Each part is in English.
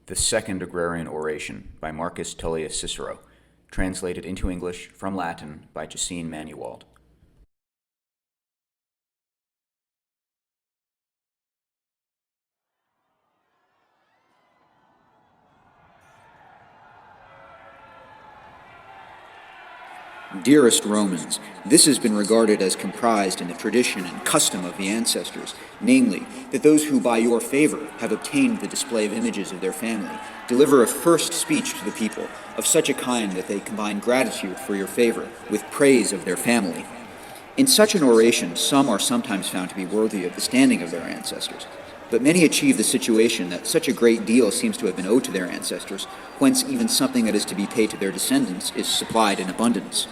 The Second Agrarian Oration by Marcus Tullius Cicero, translated into English from Latin by Gesine Manuwald. Dearest Romans, this has been regarded as comprised in the tradition and custom of the ancestors, namely, that those who by your favor have obtained the display of images of their family deliver a first speech to the people of such a kind that they combine gratitude for your favor with praise of their family. In such an oration, some are sometimes found to be worthy of the standing of their ancestors, but many achieve the situation that such a great deal seems to have been owed to their ancestors, whence even something that is to be paid to their descendants is supplied in abundance.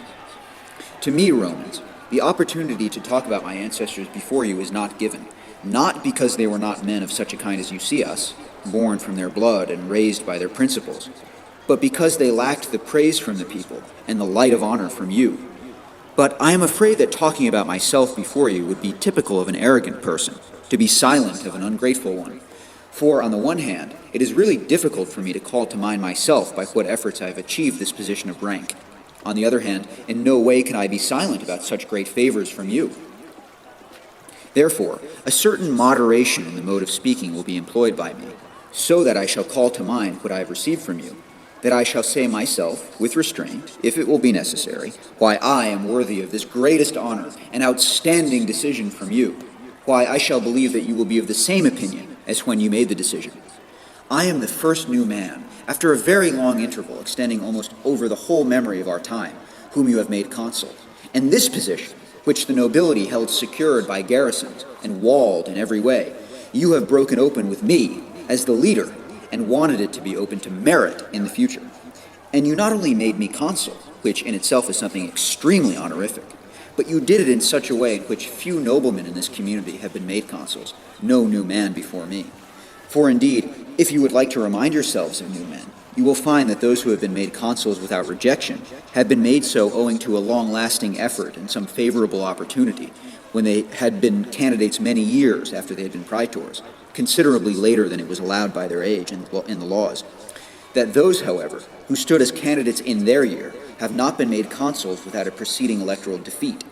To me, Romans, the opportunity to talk about my ancestors before you is not given, not because they were not men of such a kind as you see us, born from their blood and raised by their principles, but because they lacked the praise from the people and the light of honor from you. But I am afraid that talking about myself before you would be typical of an arrogant person, to be silent of an ungrateful one. For, on the one hand, it is really difficult for me to call to mind myself by what efforts I have achieved this position of rank. On the other hand, in no way can I be silent about such great favors from you. Therefore, a certain moderation in the mode of speaking will be employed by me, so that I shall call to mind what I have received from you, that I shall say myself, with restraint, if it will be necessary, why I am worthy of this greatest honor and outstanding decision from you, why I shall believe that you will be of the same opinion as when you made the decision. I am the first new man, after a very long interval extending almost over the whole memory of our time, whom you have made consul. And this position, which the nobility held secured by garrisons and walled in every way, you have broken open with me as the leader and wanted it to be open to merit in the future. And you not only made me consul, which in itself is something extremely honorific, but you did it in such a way in which few noblemen in this community have been made consuls, no new man before me. For indeed, if you would like to remind yourselves of new men, you will find that those who have been made consuls without rejection have been made so owing to a long-lasting effort and some favorable opportunity, when they had been candidates many years after they had been praetors, considerably later than it was allowed by their age in the laws. That those, however, who stood as candidates in their year have not been made consuls without a preceding electoral defeat,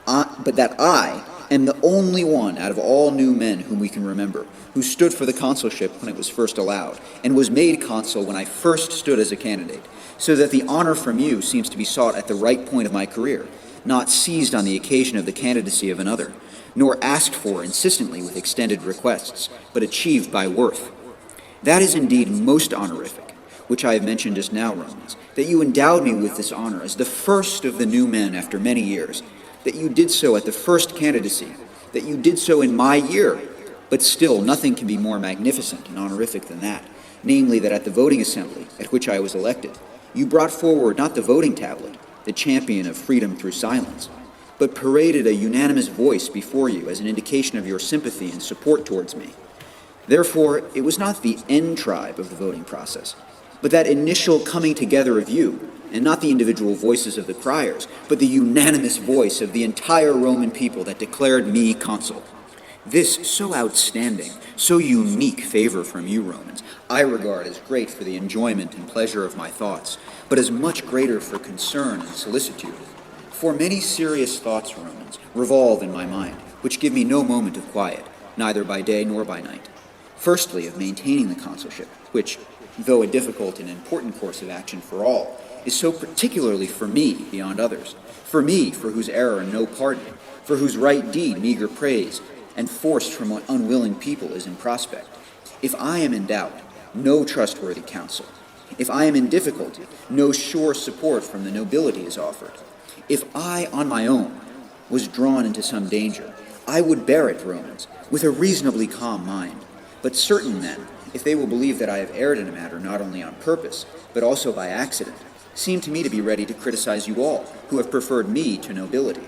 but that I am the only one out of all new men whom we can remember who stood for the consulship when it was first allowed, and was made consul when I first stood as a candidate, so that the honor from you seems to be sought at the right point of my career, not seized on the occasion of the candidacy of another, nor asked for insistently with extended requests, but achieved by worth. That is indeed most honorific, which I have mentioned just now, Romans, that you endowed me with this honor as the first of the new men after many years, that you did so at the first candidacy, that you did so in my year. But still, nothing can be more magnificent and honorific than that, namely that at the voting assembly, at which I was elected, you brought forward not the voting tablet, the champion of freedom through silence, but paraded a unanimous voice before you as an indication of your sympathy and support towards me. Therefore, it was not the end tribe of the voting process, but that initial coming together of you, and not the individual voices of the criers, but the unanimous voice of the entire Roman people that declared me consul. This so outstanding, so unique favor from you, Romans, I regard as great for the enjoyment and pleasure of my thoughts, but as much greater for concern and solicitude. For many serious thoughts, Romans, revolve in my mind, which give me no moment of quiet, neither by day nor by night. Firstly, of maintaining the consulship, which, though a difficult and important course of action for all, is so particularly for me beyond others, for me for whose error no pardon, for whose right deed meager praise, and forced from what unwilling people is in prospect. If I am in doubt, no trustworthy counsel. If I am in difficulty, no sure support from the nobility is offered. If I, on my own, was drawn into some danger, I would bear it, Romans, with a reasonably calm mind. But certain men, if they will believe that I have erred in a matter not only on purpose, but also by accident, seem to me to be ready to criticize you all, who have preferred me to nobility.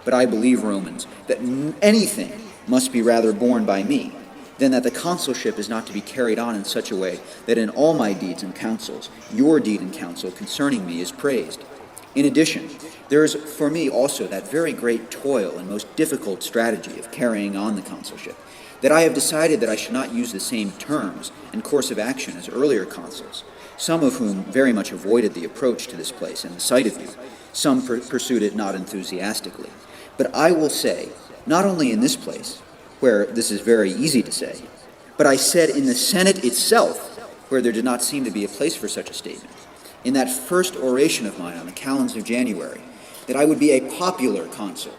But I believe, Romans, that anything must be rather borne by me, than that the consulship is not to be carried on in such a way that in all my deeds and counsels, your deed and counsel concerning me is praised. In addition, there is for me also that very great toil and most difficult strategy of carrying on the consulship, that I have decided that I should not use the same terms and course of action as earlier consuls, some of whom very much avoided the approach to this place and the sight of you. Some pursued it not enthusiastically. But I will say, not only in this place, where this is very easy to say, but I said in the Senate itself, where there did not seem to be a place for such a statement, in that first oration of mine on the calends of January, that I would be a popular consul.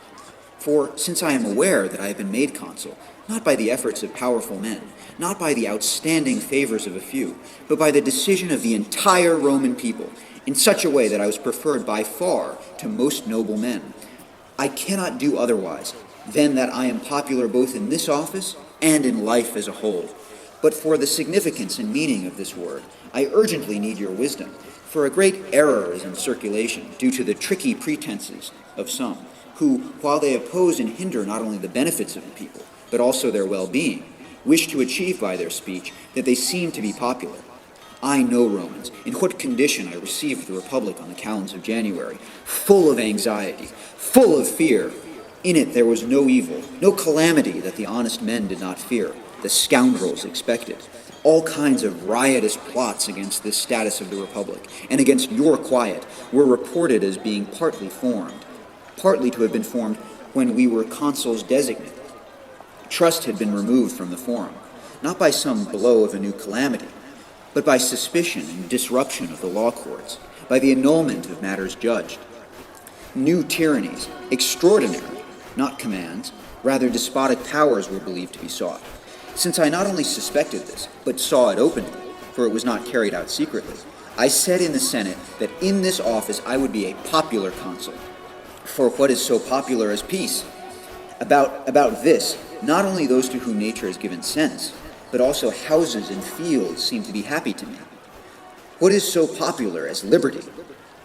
For since I am aware that I have been made consul, not by the efforts of powerful men, not by the outstanding favors of a few, but by the decision of the entire Roman people, in such a way that I was preferred by far to most noble men, I cannot do otherwise than that I am popular both in this office and in life as a whole. But for the significance and meaning of this word, I urgently need your wisdom, for a great error is in circulation due to the tricky pretenses of some, who, while they oppose and hinder not only the benefits of the people, but also their well-being, wish to achieve by their speech that they seem to be popular. I know, Romans, in what condition I received the Republic on the calends of January, full of anxiety, full of fear. In it there was no evil, no calamity that the honest men did not fear, the scoundrels expected. All kinds of riotous plots against this status of the Republic, and against your quiet, were reported as being partly formed, partly to have been formed when we were consuls designate. Trust had been removed from the forum, not by some blow of a new calamity, but by suspicion and disruption of the law courts, by the annulment of matters judged. New tyrannies, extraordinary, not commands, rather despotic powers were believed to be sought. Since I not only suspected this, but saw it openly, for it was not carried out secretly, I said in the Senate that in this office I would be a popular consul. For what is so popular as peace? About this, not only those to whom nature has given sense, but also houses and fields seem to be happy to me. What is so popular as liberty?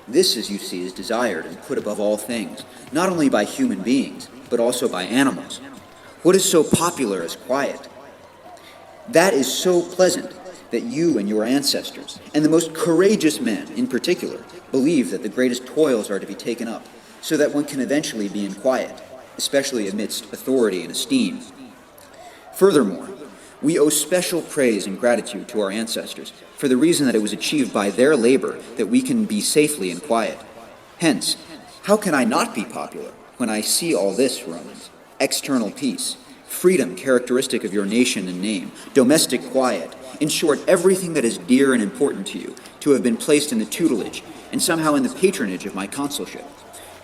This, as you see, is desired and put above all things, not only by human beings, but also by animals. What is so popular as quiet? That is so pleasant that you and your ancestors, and the most courageous men in particular, believe that the greatest toils are to be taken up, so that one can eventually be in quiet, especially amidst authority and esteem. Furthermore, we owe special praise and gratitude to our ancestors for the reason that it was achieved by their labor that we can be safely in quiet. Hence, how can I not be popular when I see all this, Romans? External peace, freedom characteristic of your nation and name, domestic quiet, in short, everything that is dear and important to you, to have been placed in the tutelage and somehow in the patronage of my consulship.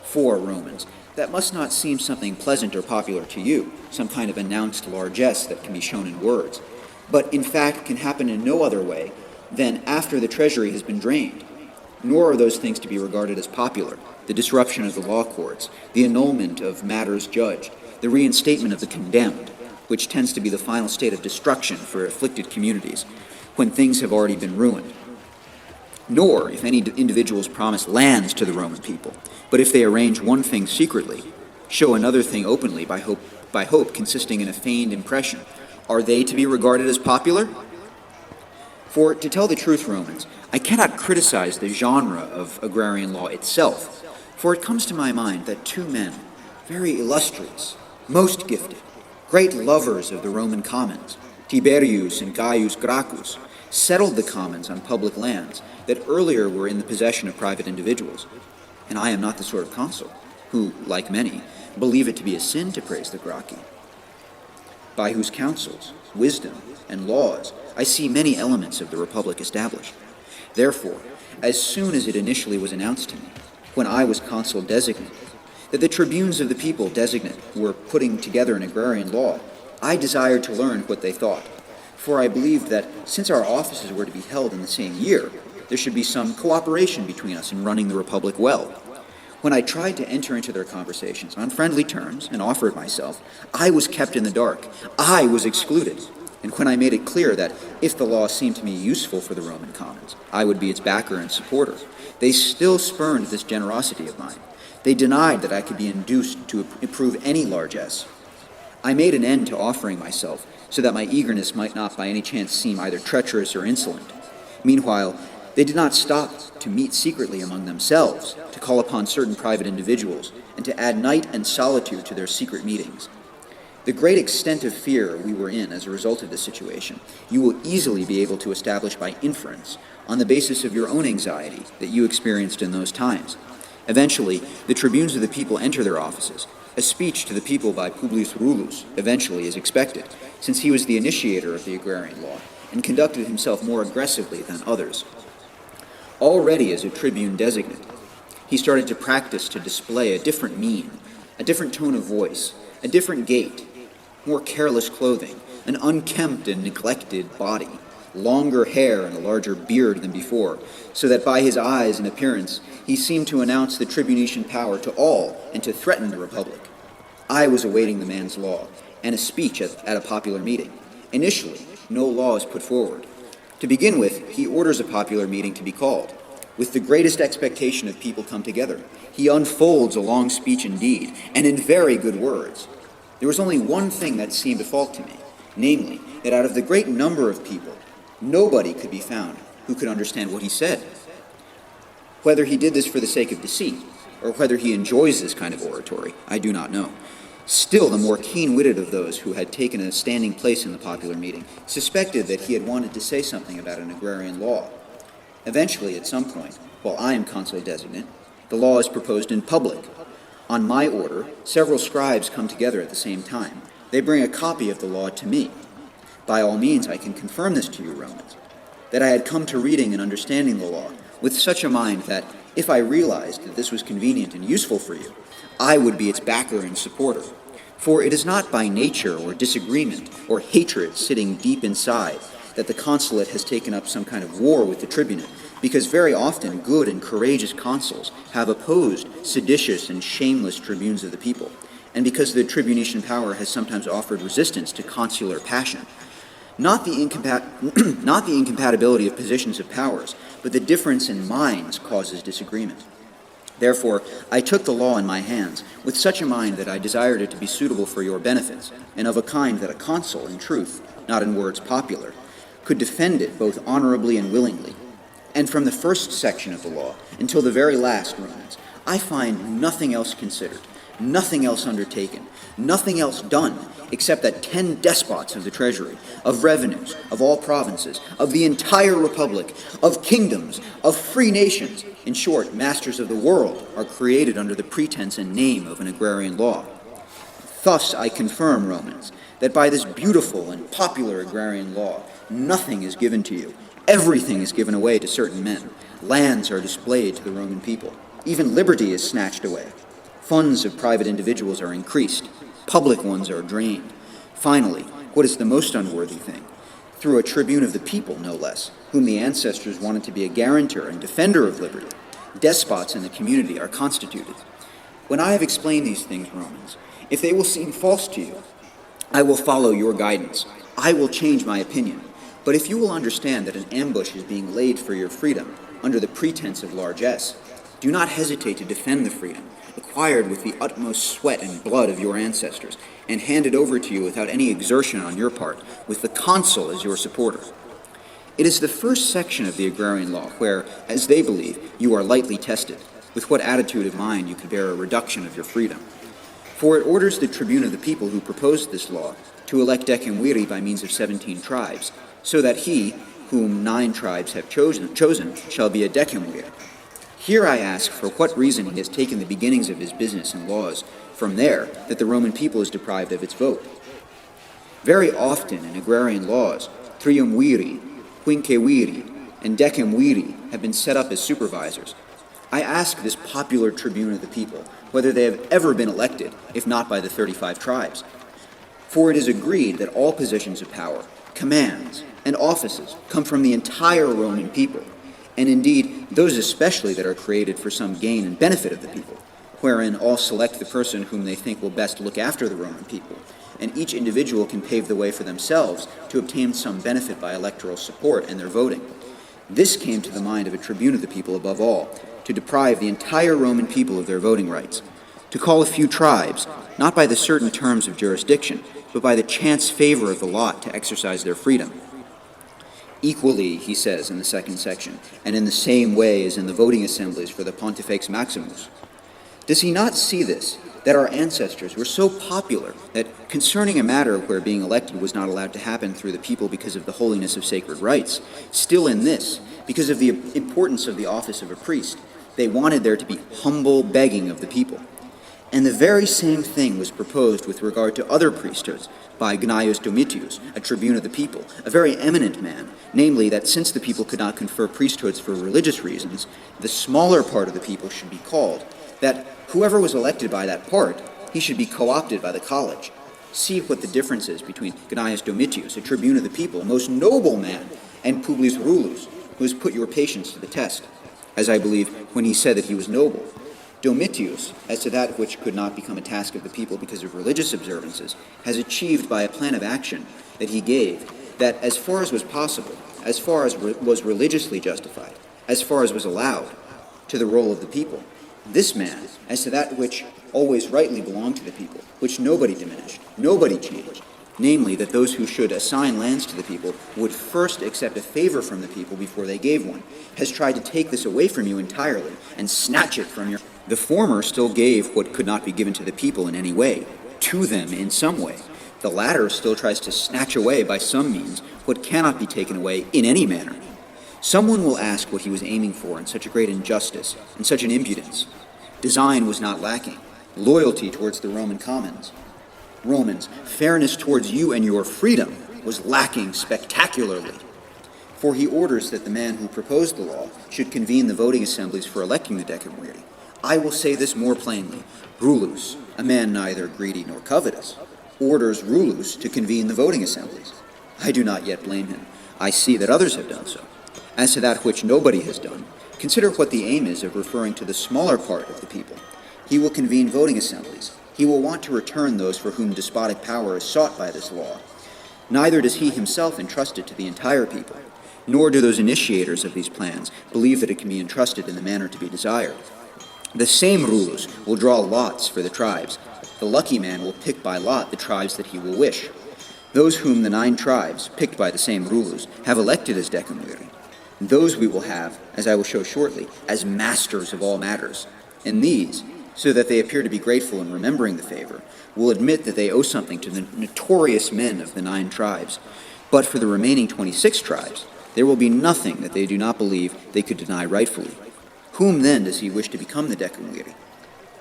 For, Romans, that must not seem something pleasant or popular to you, some kind of announced largesse that can be shown in words, but in fact can happen in no other way than after the treasury has been drained. Nor are those things to be regarded as popular: the disruption of the law courts, the annulment of matters judged, the reinstatement of the condemned, which tends to be the final state of destruction for afflicted communities, when things have already been ruined. Nor, if any individuals promise lands to the Roman people, but if they arrange one thing secretly, show another thing openly by hope consisting in a feigned impression, are they to be regarded as popular? For, to tell the truth, Romans, I cannot criticize the genre of agrarian law itself, for it comes to my mind that two men, very illustrious, most gifted, great lovers of the Roman commons, Tiberius and Gaius Gracchus, settled the commons on public lands that earlier were in the possession of private individuals. And I am not the sort of consul who, like many, believe it to be a sin to praise the Gracchi, by whose counsels, wisdom, and laws I see many elements of the Republic established. Therefore, as soon as it initially was announced to me, when I was consul designate, that the tribunes of the people designate were putting together an agrarian law, I desired to learn what they thought, for I believed that since our offices were to be held in the same year, there should be some cooperation between us in running the Republic well. When I tried to enter into their conversations on friendly terms and offered myself, I was kept in the dark. I was excluded. And when I made it clear that if the law seemed to me useful for the Roman commons, I would be its backer and supporter, they still spurned this generosity of mine. They denied that I could be induced to approve any largesse. I made an end to offering myself, so that my eagerness might not by any chance seem either treacherous or insolent. Meanwhile, they did not stop to meet secretly among themselves, to call upon certain private individuals, and to add night and solitude to their secret meetings. The great extent of fear we were in as a result of this situation, you will easily be able to establish by inference on the basis of your own anxiety that you experienced in those times. Eventually, the tribunes of the people enter their offices. A speech to the people by Publius Rullus eventually is expected, since he was the initiator of the agrarian law and conducted himself more aggressively than others. Already as a tribune designate, he started to practice to display a different mien, a different tone of voice, a different gait, more careless clothing, an unkempt and neglected body, longer hair and a larger beard than before, so that by his eyes and appearance he seemed to announce the tribunician power to all and to threaten the republic. I was awaiting the man's law and a speech at a popular meeting. Initially, no law is put forward. To begin with, he orders a popular meeting to be called. With the greatest expectation of people come together, he unfolds a long speech indeed, and in very good words. There was only one thing that seemed a fault to me, namely, that out of the great number of people, nobody could be found who could understand what he said. Whether he did this for the sake of deceit, or whether he enjoys this kind of oratory, I do not know. Still, the more keen-witted of those who had taken a standing place in the popular meeting suspected that he had wanted to say something about an agrarian law. Eventually, at some point, while I am consul designate, the law is proposed in public. On my order, several scribes come together at the same time. They bring a copy of the law to me. By all means, I can confirm this to you, Romans, that I had come to reading and understanding the law with such a mind that, if I realized that this was convenient and useful for you, I would be its backer and supporter. For it is not by nature or disagreement or hatred sitting deep inside that the consulate has taken up some kind of war with the tribunate, because very often good and courageous consuls have opposed seditious and shameless tribunes of the people, and because the tribunician power has sometimes offered resistance to consular passion. Not the incompatibility of positions of powers, but the difference in minds causes disagreement. Therefore, I took the law in my hands with such a mind that I desired it to be suitable for your benefits, and of a kind that a consul, in truth, not in words popular, could defend it both honorably and willingly. And from the first section of the law until the very last, Romans, I find nothing else considered, nothing else undertaken, nothing else done, except that 10 despots of the treasury, of revenues, of all provinces, of the entire republic, of kingdoms, of free nations, in short, masters of the world, are created under the pretense and name of an agrarian law. Thus I confirm, Romans, that by this beautiful and popular agrarian law, nothing is given to you. Everything is given away to certain men. Lands are displayed to the Roman people. Even liberty is snatched away. Funds of private individuals are increased. Public ones are drained. Finally, what is the most unworthy thing? Through a tribune of the people, no less, whom the ancestors wanted to be a guarantor and defender of liberty, despots in the community are constituted. When I have explained these things, Romans, if they will seem false to you, I will follow your guidance. I will change my opinion. But if you will understand that an ambush is being laid for your freedom under the pretense of largesse, do not hesitate to defend the freedom, acquired with the utmost sweat and blood of your ancestors, and handed over to you without any exertion on your part, with the consul as your supporter. It is the first section of the agrarian law where, as they believe, you are lightly tested, with what attitude of mind you could bear a reduction of your freedom. For it orders the tribune of the people who proposed this law to elect decemviri by means of 17 tribes, so that he, whom 9 tribes have chosen shall be a decemvir. Here I ask for what reason he has taken the beginnings of his business and laws from there that the Roman people is deprived of its vote. Very often in agrarian laws, triumviri, quinqueviri, and decemviri have been set up as supervisors. I ask this popular tribune of the people whether they have ever been elected, if not by the 35 tribes. For it is agreed that all positions of power, commands, and offices come from the entire Roman people, and indeed those especially that are created for some gain and benefit of the people, wherein all select the person whom they think will best look after the Roman people, and each individual can pave the way for themselves to obtain some benefit by electoral support and their voting. This came to the mind of a tribune of the people above all, to deprive the entire Roman people of their voting rights, to call a few tribes, not by the certain terms of jurisdiction, but by the chance favor of the lot to exercise their freedom. Equally, he says in the second section, and in the same way as in the voting assemblies for the Pontifex Maximus. Does he not see this, that our ancestors were so popular that concerning a matter where being elected was not allowed to happen through the people because of the holiness of sacred rites, still in this, because of the importance of the office of a priest, they wanted there to be humble begging of the people. And the very same thing was proposed with regard to other priesthoods by Gnaeus Domitius, a tribune of the people, a very eminent man, namely that since the people could not confer priesthoods for religious reasons, the smaller part of the people should be called, that whoever was elected by that part, he should be co-opted by the college. See what the difference is between Gnaeus Domitius, a tribune of the people, a most noble man, and Publius Rullus, who has put your patience to the test, as I believe when he said that he was noble. Domitius, as to that which could not become a task of the people because of religious observances, has achieved by a plan of action that he gave, that as far as was possible, as far as was religiously justified, as far as was allowed, to the role of the people, this man, as to that which always rightly belonged to the people, which nobody diminished, nobody changed, namely that those who should assign lands to the people would first accept a favor from the people before they gave one, has tried to take this away from you entirely and snatch it from your... The former still gave what could not be given to the people in any way, to them in some way. The latter still tries to snatch away by some means what cannot be taken away in any manner. Someone will ask what he was aiming for in such a great injustice, in such an impudence. Design was not lacking, loyalty towards the Roman commons. Romans, fairness towards you and your freedom was lacking spectacularly. For he orders that the man who proposed the law should convene the voting assemblies for electing the decemviri. I will say this more plainly. Rullus, a man neither greedy nor covetous, orders Rullus to convene the voting assemblies. I do not yet blame him. I see that others have done so. As to that which nobody has done, consider what the aim is of referring to the smaller part of the people. He will convene voting assemblies. He will want to return those for whom despotic power is sought by this law. Neither does he himself entrust it to the entire people, nor do those initiators of these plans believe that it can be entrusted in the manner to be desired. The same Rullus will draw lots for the tribes. The lucky man will pick by lot the tribes that he will wish. Those whom the 9 tribes, picked by the same Rullus, have elected as decemviri, those we will have, as I will show shortly, as masters of all matters. And these, so that they appear to be grateful in remembering the favor, will admit that they owe something to the notorious men of the 9 tribes. But for the remaining 26 tribes, there will be nothing that they do not believe they could deny rightfully. Whom then does he wish to become the decemviri?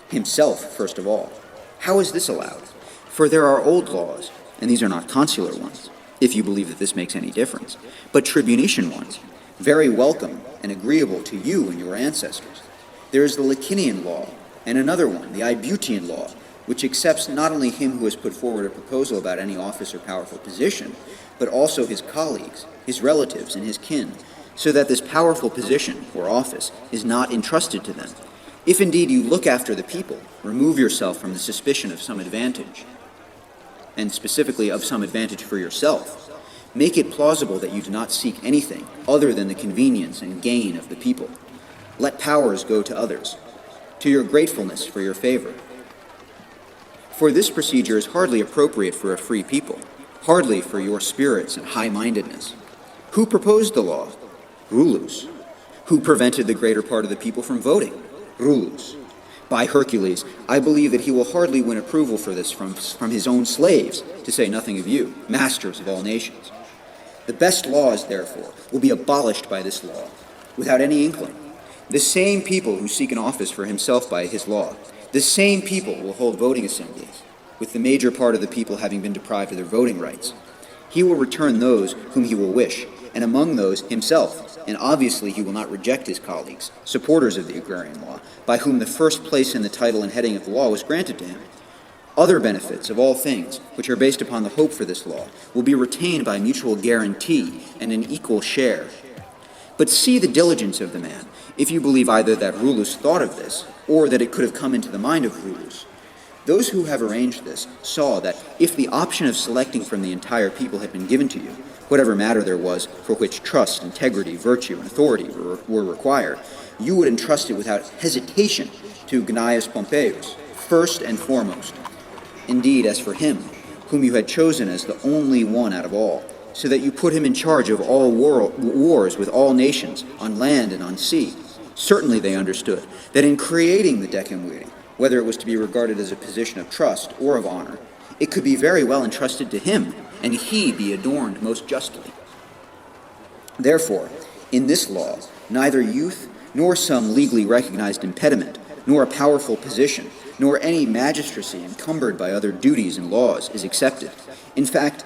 Himself, first of all. How is this allowed? For there are old laws, and these are not consular ones, if you believe that this makes any difference, but tribunician ones, very welcome and agreeable to you and your ancestors. There is the Licinian law, and another one, the Ibutian law, which accepts not only him who has put forward a proposal about any office or powerful position, but also his colleagues, his relatives, and his kin, so that this powerful position or office is not entrusted to them. If indeed you look after the people, remove yourself from the suspicion of some advantage, and specifically of some advantage for yourself. Make it plausible that you do not seek anything other than the convenience and gain of the people. Let powers go to others, to your gratefulness for your favor. For this procedure is hardly appropriate for a free people, hardly for your spirits and high-mindedness. Who proposed the law? Rullus. Who prevented the greater part of the people from voting? Rullus. By Hercules, I believe that he will hardly win approval for this from his own slaves, to say nothing of you, masters of all nations. The best laws, therefore, will be abolished by this law, without any inkling. The same people who seek an office for himself by his law, the same people will hold voting assemblies, with the major part of the people having been deprived of their voting rights. He will return those whom he will wish, and among those himself, and obviously he will not reject his colleagues, supporters of the agrarian law, by whom the first place in the title and heading of the law was granted to him. Other benefits of all things, which are based upon the hope for this law, will be retained by mutual guarantee and an equal share. But see the diligence of the man, if you believe either that Rullus thought of this, or that it could have come into the mind of Rullus. Those who have arranged this saw that if the option of selecting from the entire people had been given to you, whatever matter there was for which trust, integrity, virtue, and authority were required, you would entrust it without hesitation to Gnaeus Pompeius, first and foremost. Indeed, as for him, whom you had chosen as the only one out of all, so that you put him in charge of all wars with all nations, on land and on sea, certainly they understood that in creating the decemviri, whether it was to be regarded as a position of trust or of honor, it could be very well entrusted to him, and he be adorned most justly. Therefore, in this law, neither youth, nor some legally recognized impediment, nor a powerful position, nor any magistracy encumbered by other duties and laws is accepted. In fact,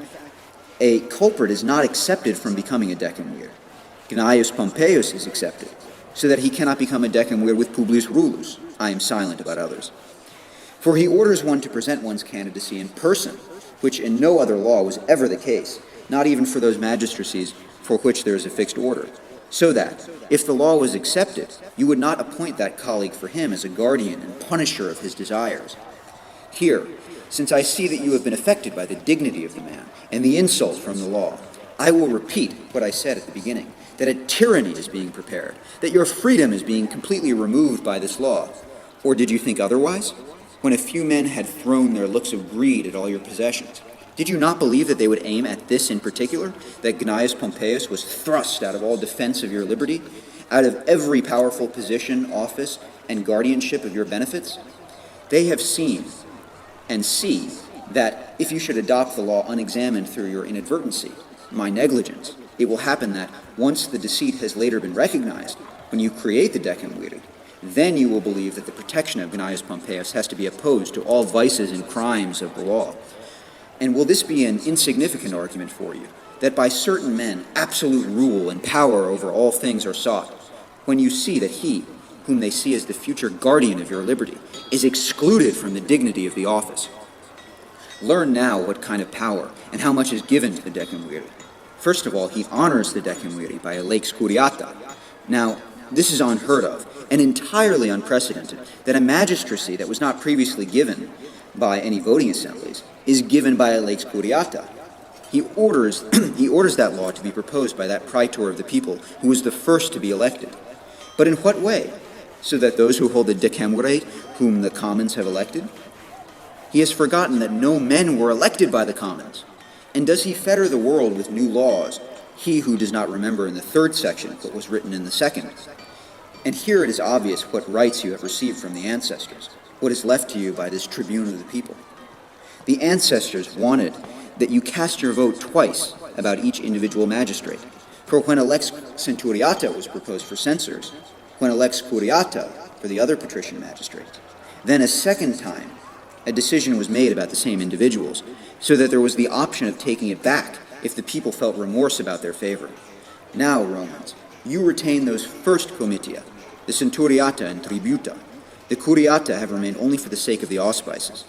a culprit is not accepted from becoming a decemvir. Gnaeus Pompeius is accepted, so that he cannot become a decemvir with Publius Rullus. I am silent about others. For he orders one to present one's candidacy in person, which in no other law was ever the case, not even for those magistracies for which there is a fixed order, so that, if the law was accepted, you would not appoint that colleague for him as a guardian and punisher of his desires. Here, since I see that you have been affected by the dignity of the man and the insult from the law, I will repeat what I said at the beginning, that a tyranny is being prepared, that your freedom is being completely removed by this law. Or did you think otherwise? When a few men had thrown their looks of greed at all your possessions, did you not believe that they would aim at this in particular, that Gnaeus Pompeius was thrust out of all defense of your liberty, out of every powerful position, office, and guardianship of your benefits? They have seen and see that if you should adopt the law unexamined through your inadvertency, my negligence, it will happen that once the deceit has later been recognized, when you create the decemviri, then you will believe that the protection of Gnaeus Pompeius has to be opposed to all vices and crimes of the law. And will this be an insignificant argument for you, that by certain men absolute rule and power over all things are sought, when you see that he, whom they see as the future guardian of your liberty, is excluded from the dignity of the office? Learn now what kind of power and how much is given to the decemviri. First of all, he honors the decemviri by a lex curiata. Now, this is unheard of and entirely unprecedented, that a magistracy that was not previously given by any voting assemblies is given by a lex curiata. He orders that law to be proposed by that praetor of the people who was the first to be elected. But in what way? So that those who hold the decemvirate, whom the commons have elected? He has forgotten that no men were elected by the commons. And does he fetter the world with new laws, he who does not remember in the third section what was written in the second? And here it is obvious what rights you have received from the ancestors, what is left to you by this tribune of the people. The ancestors wanted that you cast your vote twice about each individual magistrate. For when a lex centuriata was proposed for censors, when a lex curiata for the other patrician magistrates, then a second time a decision was made about the same individuals, so that there was the option of taking it back if the people felt remorse about their favor. Now, Romans, you retain those first comitia, the centuriata and tributa. The curiata have remained only for the sake of the auspices.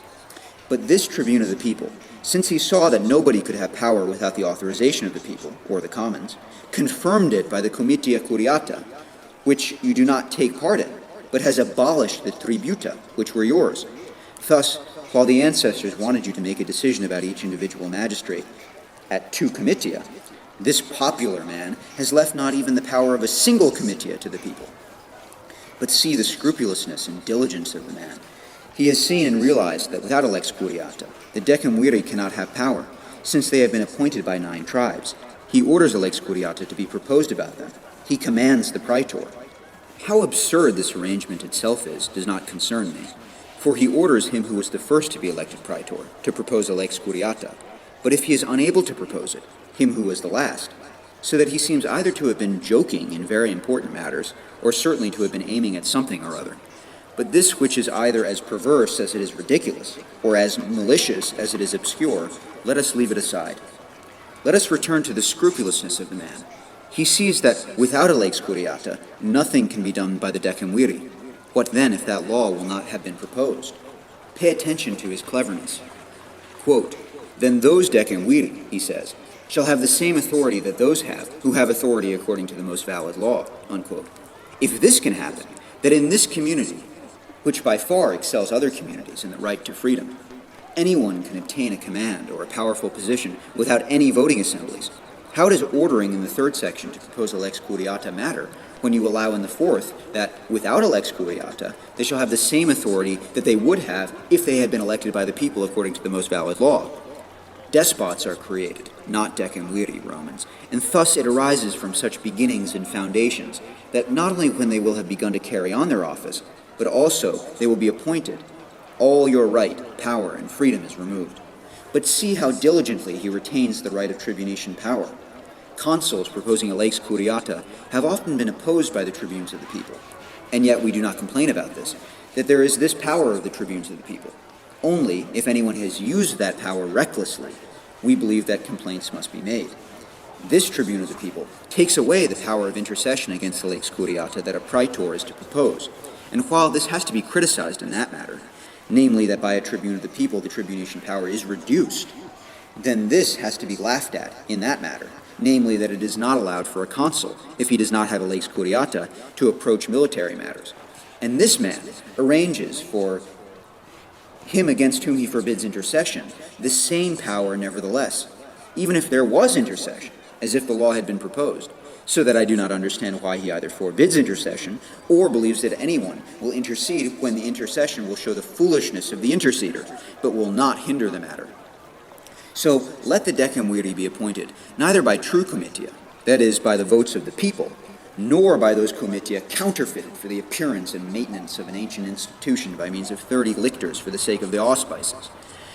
But this tribune of the people, since he saw that nobody could have power without the authorization of the people, or the commons, confirmed it by the comitia curiata, which you do not take part in, but has abolished the tributa, which were yours. Thus, while the ancestors wanted you to make a decision about each individual magistrate at two comitia, this popular man has left not even the power of a single comitia to the people. But see the scrupulousness and diligence of the man. He has seen and realized that without a lex curiata, the decemviri cannot have power, since they have been appointed by 9 tribes. He orders a lex curiata to be proposed about them. He commands the praetor. How absurd this arrangement itself is does not concern me, for he orders him who was the first to be elected praetor to propose a lex curiata, but if he is unable to propose it, him who was the last, so that he seems either to have been joking in very important matters, or certainly to have been aiming at something or other. But this which is either as perverse as it is ridiculous, or as malicious as it is obscure, let us leave it aside. Let us return to the scrupulousness of the man. He sees that without a lex curiata, nothing can be done by the decemviri. What then if that law will not have been proposed? Pay attention to his cleverness. Quote, then those decemviri, he says, shall have the same authority that those have who have authority according to the most valid law, unquote. If this can happen, that in this community, which by far excels other communities in the right to freedom, anyone can obtain a command or a powerful position without any voting assemblies, how does ordering in the third section to propose a lex curiata matter when you allow in the fourth that without a lex curiata, they shall have the same authority that they would have if they had been elected by the people according to the most valid law? Despots are created, not decemviri, Romans, and thus it arises from such beginnings and foundations that not only when they will have begun to carry on their office, but also they will be appointed. All your right, power, and freedom is removed. But see how diligently he retains the right of tribunician power. Consuls proposing a lex curiata have often been opposed by the tribunes of the people, and yet we do not complain about this, that there is this power of the tribunes of the people. Only if anyone has used that power recklessly, we believe that complaints must be made. This tribune of the people takes away the power of intercession against the lex curiata that a praetor is to propose, and while this has to be criticized in that matter, namely that by a tribune of the people the tribunician power is reduced, then this has to be laughed at in that matter, namely that it is not allowed for a consul, if he does not have a lex curiata, to approach military matters. And this man arranges for him against whom he forbids intercession the same power nevertheless, even if there was intercession, as if the law had been proposed, so that I do not understand why he either forbids intercession or believes that anyone will intercede when the intercession will show the foolishness of the interceder, but will not hinder the matter. So let the decemviri be appointed, neither by true comitia, that is, by the votes of the people, nor by those comitia counterfeited for the appearance and maintenance of an ancient institution by means of 30 lictors for the sake of the auspices.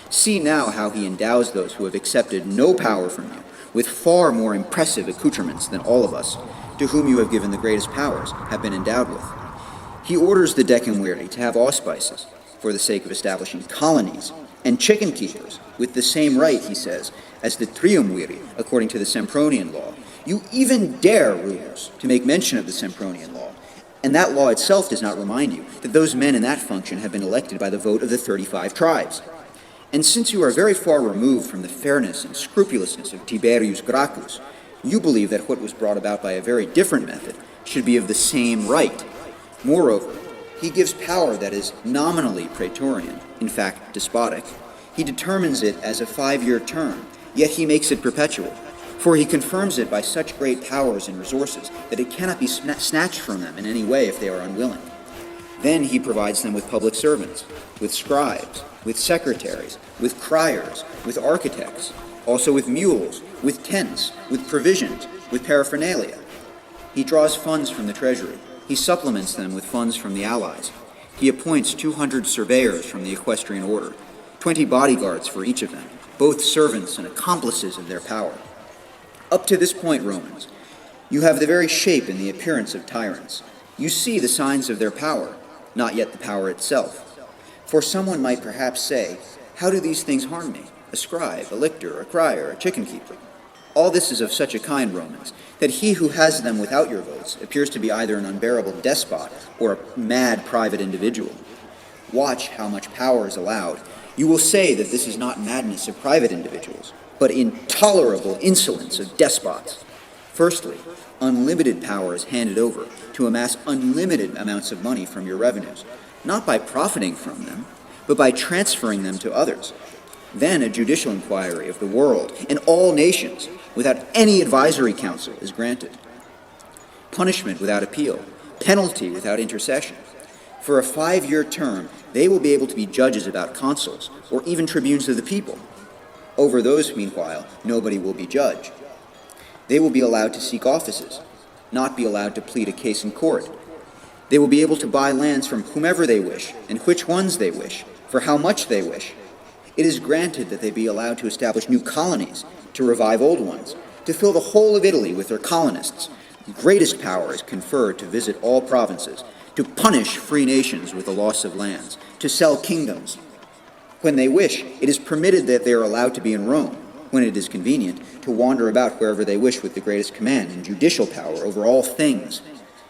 See now how he endows those who have accepted no power from you with far more impressive accoutrements than all of us, to whom you have given the greatest powers, have been endowed with. He orders the decemviri to have auspices for the sake of establishing colonies, and chicken keepers with the same right, he says, as the triumviri according to the Sempronian law. You even dare, rulers, to make mention of the Sempronian law, and that law itself does not remind you that those men in that function have been elected by the vote of the 35 tribes. And since you are very far removed from the fairness and scrupulousness of Tiberius Gracchus, you believe that what was brought about by a very different method should be of the same right. Moreover, he gives power that is nominally praetorian, in fact despotic. He determines it as a 5-year term, yet he makes it perpetual. For he confirms it by such great powers and resources that it cannot be snatched from them in any way if they are unwilling. Then he provides them with public servants, with scribes, with secretaries, with criers, with architects, also with mules, with tents, with provisions, with paraphernalia. He draws funds from the treasury. He supplements them with funds from the allies. He appoints 200 surveyors from the equestrian order, 20 bodyguards for each of them, both servants and accomplices of their power. Up to this point, Romans, you have the very shape and the appearance of tyrants. You see the signs of their power, not yet the power itself. For someone might perhaps say, how do these things harm me? A scribe, a lictor, a crier, a chicken keeper. All this is of such a kind, Romans, that he who has them without your votes appears to be either an unbearable despot or a mad private individual. Watch how much power is allowed. You will say that this is not madness of private individuals, but intolerable insolence of despots. Firstly, unlimited power is handed over to amass unlimited amounts of money from your revenues, not by profiting from them, but by transferring them to others. Then a judicial inquiry of the world and all nations without any advisory council is granted. Punishment without appeal, penalty without intercession. For a 5-year term, they will be able to be judges about consuls or even tribunes of the people. Over those, meanwhile, nobody will be judge. They will be allowed to seek offices, not be allowed to plead a case in court. They will be able to buy lands from whomever they wish, and which ones they wish, for how much they wish. It is granted that they be allowed to establish new colonies, to revive old ones, to fill the whole of Italy with their colonists. Greatest power is conferred to visit all provinces, to punish free nations with the loss of lands, to sell kingdoms. When they wish, it is permitted that they are allowed to be in Rome, when it is convenient, to wander about wherever they wish with the greatest command and judicial power over all things.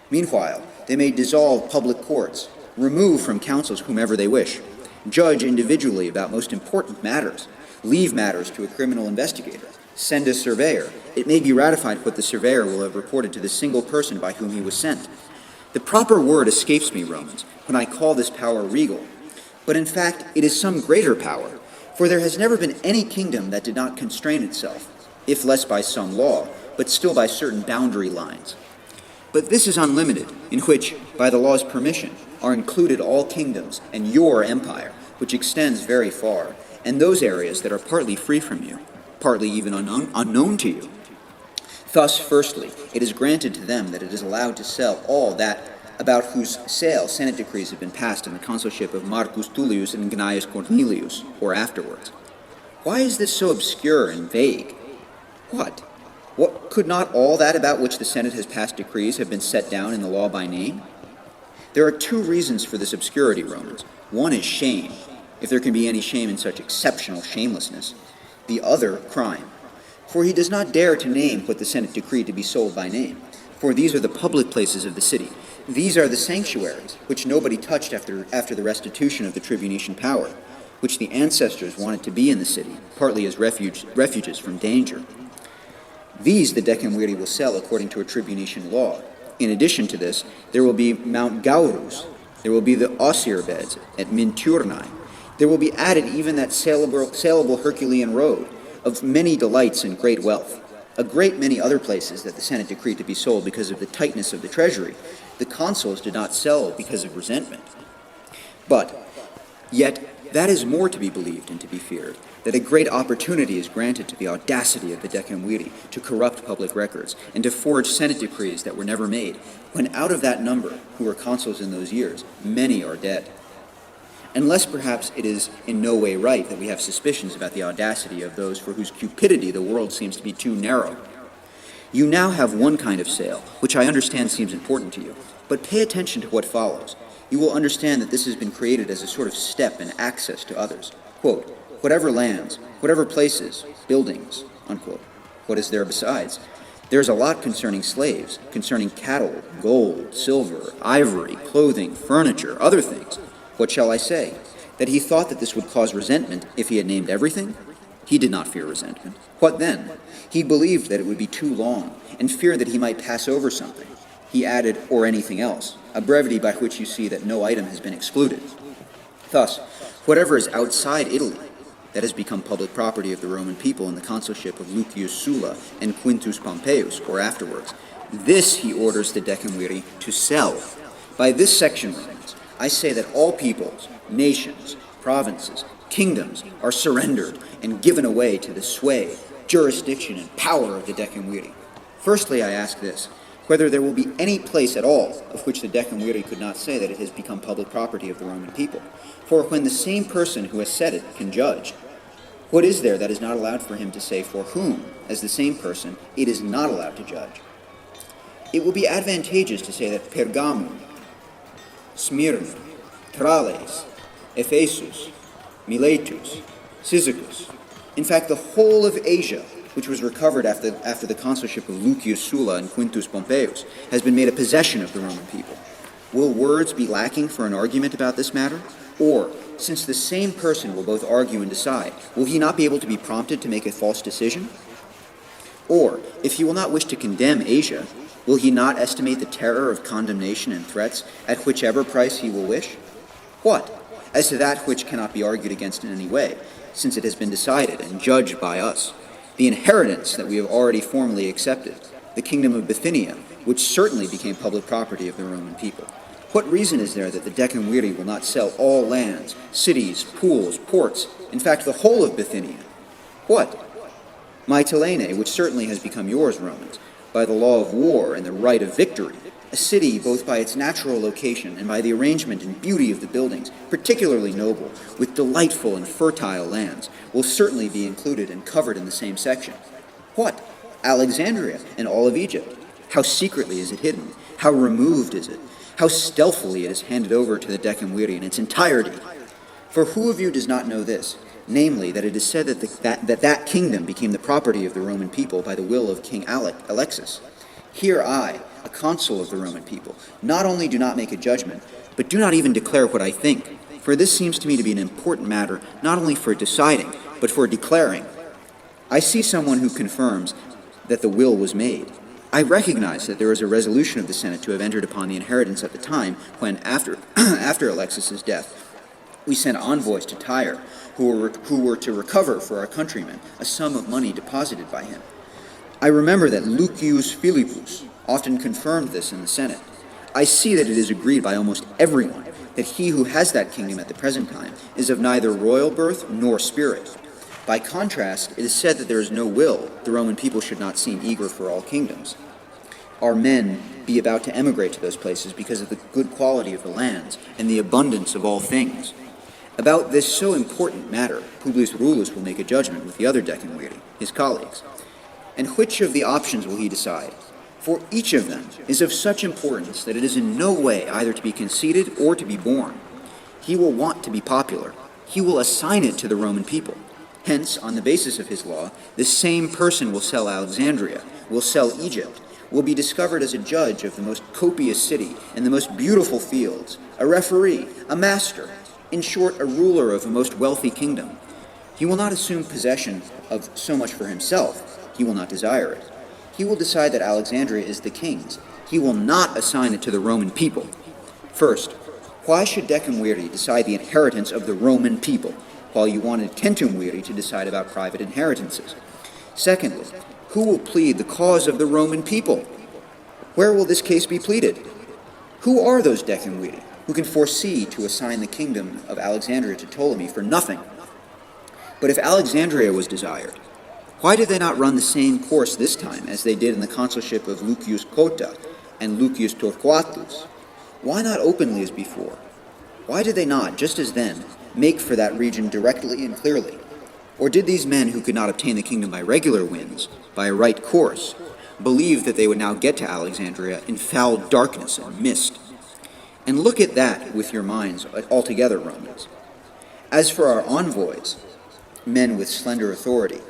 Meanwhile, they may dissolve public courts, remove from councils whomever they wish, judge individually about most important matters, leave matters to a criminal investigator, send a surveyor. It may be ratified what the surveyor will have reported to the single person by whom he was sent. The proper word escapes me, Romans, when I call this power regal, but in fact it is some greater power, for there has never been any kingdom that did not constrain itself, if less by some law, but still by certain boundary lines. But this is unlimited, in which, by the law's permission, are included all kingdoms and your empire, which extends very far, and those areas that are partly free from you, partly even unknown to you. Thus, firstly, it is granted to them that it is allowed to sell all that about whose sale Senate decrees have been passed in the consulship of Marcus Tullius and Gnaeus Cornelius, or afterwards. Why is this so obscure and vague? What could not all that about which the Senate has passed decrees have been set down in the law by name? There are two reasons for this obscurity, Romans. One is shame, if there can be any shame in such exceptional shamelessness. The other, crime. For he does not dare to name what the Senate decreed to be sold by name. For these are the public places of the city. These are the sanctuaries, which nobody touched after the restitution of the tribunician power, which the ancestors wanted to be in the city, partly as refuges from danger. These the decemviri will sell according to a tribunician law. In addition to this, there will be Mount Gaurus, there will be the osier beds at Minturnae, there will be added even that saleable Herculean road, of many delights and great wealth. A great many other places that the Senate decreed to be sold because of the tightness of the treasury, the consuls did not sell because of resentment. But, yet, that is more to be believed and to be feared, that a great opportunity is granted to the audacity of the decemviri to corrupt public records and to forge Senate decrees that were never made, when out of that number, who were consuls in those years, many are dead. Unless perhaps it is in no way right that we have suspicions about the audacity of those for whose cupidity the world seems to be too narrow. You now have one kind of sale, which I understand seems important to you, but pay attention to what follows. You will understand that this has been created as a sort of step in access to others. Quote, whatever lands, whatever places, buildings, unquote. What is there besides? There is a lot concerning slaves, concerning cattle, gold, silver, ivory, clothing, furniture, other things. What shall I say? That he thought that this would cause resentment if he had named everything? He did not fear resentment. What then? He believed that it would be too long, and feared that he might pass over something. He added, or anything else, a brevity by which you see that no item has been excluded. Thus, whatever is outside Italy, that has become public property of the Roman people in the consulship of Lucius Sulla and Quintus Pompeius, or afterwards, this he orders the decemviri to sell. By this section, Romans, I say that all peoples, nations, provinces, kingdoms are surrendered and given away to the sway, jurisdiction, and power of the decemviri. Firstly, I ask this, whether there will be any place at all of which the decemviri could not say that it has become public property of the Roman people. For when the same person who has said it can judge, what is there that is not allowed for him to say for whom, as the same person, it is not allowed to judge? It will be advantageous to say that Pergamum, Smyrna, Tralles, Ephesus, Miletus, Cyzicus, in fact the whole of Asia, which was recovered after the consulship of Lucius Sulla and Quintus Pompeius, has been made a possession of the Roman people. Will words be lacking for an argument about this matter? Or, since the same person will both argue and decide, will he not be able to be prompted to make a false decision? Or, if he will not wish to condemn Asia, will he not estimate the terror of condemnation and threats at whichever price he will wish? What? As to that which cannot be argued against in any way, since it has been decided and judged by us, the inheritance that we have already formally accepted, the kingdom of Bithynia, which certainly became public property of the Roman people. What reason is there that the decemviri will not sell all lands, cities, pools, ports, in fact the whole of Bithynia? What? Mytilene, which certainly has become yours, Romans, by the law of war and the right of victory, a city both by its natural location and by the arrangement and beauty of the buildings, particularly noble, with delightful and fertile lands, will certainly be included and covered in the same section. What? Alexandria and all of Egypt. How secretly is it hidden? How removed is it? How stealthily it is handed over to the decemviri in its entirety. For who of you does not know this? Namely, that it is said that kingdom became the property of the Roman people by the will of King Alexis. Here I, a consul of the Roman people, not only do not make a judgment, but do not even declare what I think, for this seems to me to be an important matter, not only for deciding, but for declaring. I see someone who confirms that the will was made. I recognize that there is a resolution of the Senate to have entered upon the inheritance at the time when, after Alexis's death, we sent envoys to Tyre, who were to recover for our countrymen a sum of money deposited by him. I remember that Lucius Philippus often confirmed this in the Senate. I see that it is agreed by almost everyone that he who has that kingdom at the present time is of neither royal birth nor spirit. By contrast, it is said that there is no will, the Roman people should not seem eager for all kingdoms. our men be about to emigrate to those places because of the good quality of the lands and the abundance of all things. About this so important matter, Publius Rullus will make a judgment with the other decemviri, his colleagues. And which of the options will he decide? For each of them is of such importance that it is in no way either to be conceded or to be borne. He will want to be popular. He will assign it to the Roman people. Hence, on the basis of his law, this same person will sell Alexandria, will sell Egypt, will be discovered as a judge of the most copious city and the most beautiful fields, a referee, a master, in short, a ruler of a most wealthy kingdom. He will not assume possession of so much for himself. He will not desire it. He will decide that Alexandria is the king's. He will not assign it to the Roman people. First, why should decemviri decide the inheritance of the Roman people, while you wanted centumviri to decide about private inheritances? Secondly, who will plead the cause of the Roman people? Where will this case be pleaded? Who are those decemviri who can foresee to assign the kingdom of Alexandria to Ptolemy for nothing? But if Alexandria was desired, why did they not run the same course this time as they did in the consulship of Lucius Cotta and Lucius Torquatus? Why not openly as before? Why did they not, just as then, make for that region directly and clearly? Or did these men who could not obtain the kingdom by regular wins, by a right course, believe that they would now get to Alexandria in foul darkness and mist? And look at that with your minds altogether, Romans. As for our envoys, men with slender authority,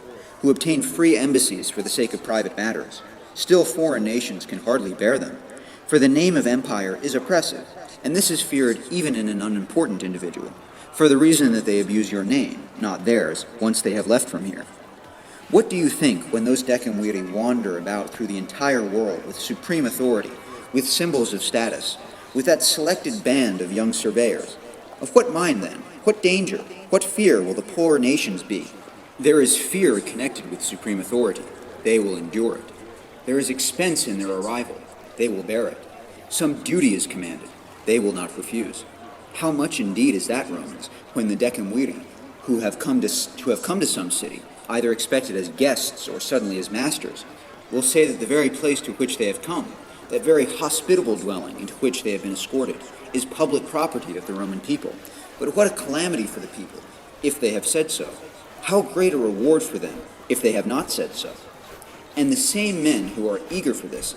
who obtain free embassies for the sake of private matters, still foreign nations can hardly bear them, for the name of empire is oppressive, and this is feared even in an unimportant individual, for the reason that they abuse your name, not theirs, once they have left from here. What do you think when those decemviri wander about through the entire world with supreme authority, with symbols of status, with that selected band of young surveyors? Of what mind, then? What danger? What fear will the poor nations be? There is fear connected with supreme authority. They will endure it. There is expense in their arrival. They will bear it. Some duty is commanded. They will not refuse. How much indeed is that, Romans, when the decemviri, who have come to some city, either expected as guests or suddenly as masters, will say that the very place to which they have come, that very hospitable dwelling into which they have been escorted, is public property of the Roman people. But what a calamity for the people, if they have said so. How great a reward for them, if they have not said so. And the same men who are eager for this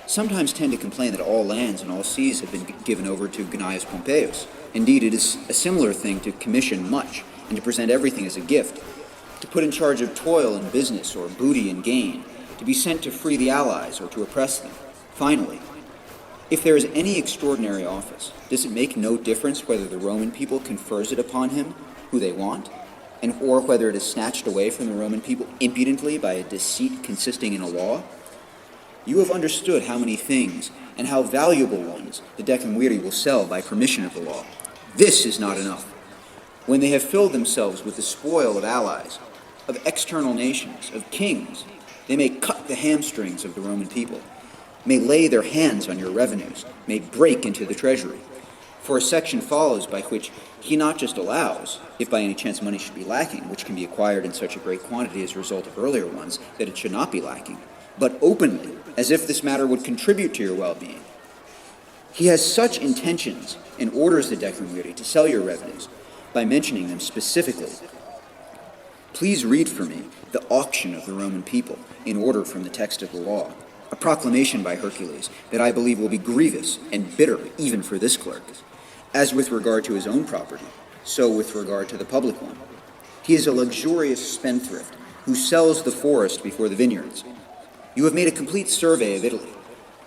sometimes tend to complain that all lands and all seas have been given over to Gnaeus Pompeius. Indeed, it is a similar thing to commission much, and to present everything as a gift, to put in charge of toil and business, or booty and gain, to be sent to free the allies or to oppress them. Finally, if there is any extraordinary office, does it make no difference whether the Roman people confers it upon him, who they want, and or whether it is snatched away from the Roman people impudently by a deceit consisting in a law? You have understood how many things, and how valuable ones, the decemviri will sell by permission of the law. This is not enough. When they have filled themselves with the spoil of allies, of external nations, of kings, they may cut the hamstrings of the Roman people, may lay their hands on your revenues, may break into the treasury. For a section follows by which he not just allows, if by any chance money should be lacking, which can be acquired in such a great quantity as a result of earlier ones, that it should not be lacking, but openly, as if this matter would contribute to your well-being. He has such intentions and orders the decemviri to sell your revenues by mentioning them specifically. Please read for me the auction of the Roman people in order from the text of the law, a proclamation by Hercules that I believe will be grievous and bitter even for this clerk. As with regard to his own property, so with regard to the public one. He is a luxurious spendthrift who sells the forest before the vineyards. You have made a complete survey of Italy.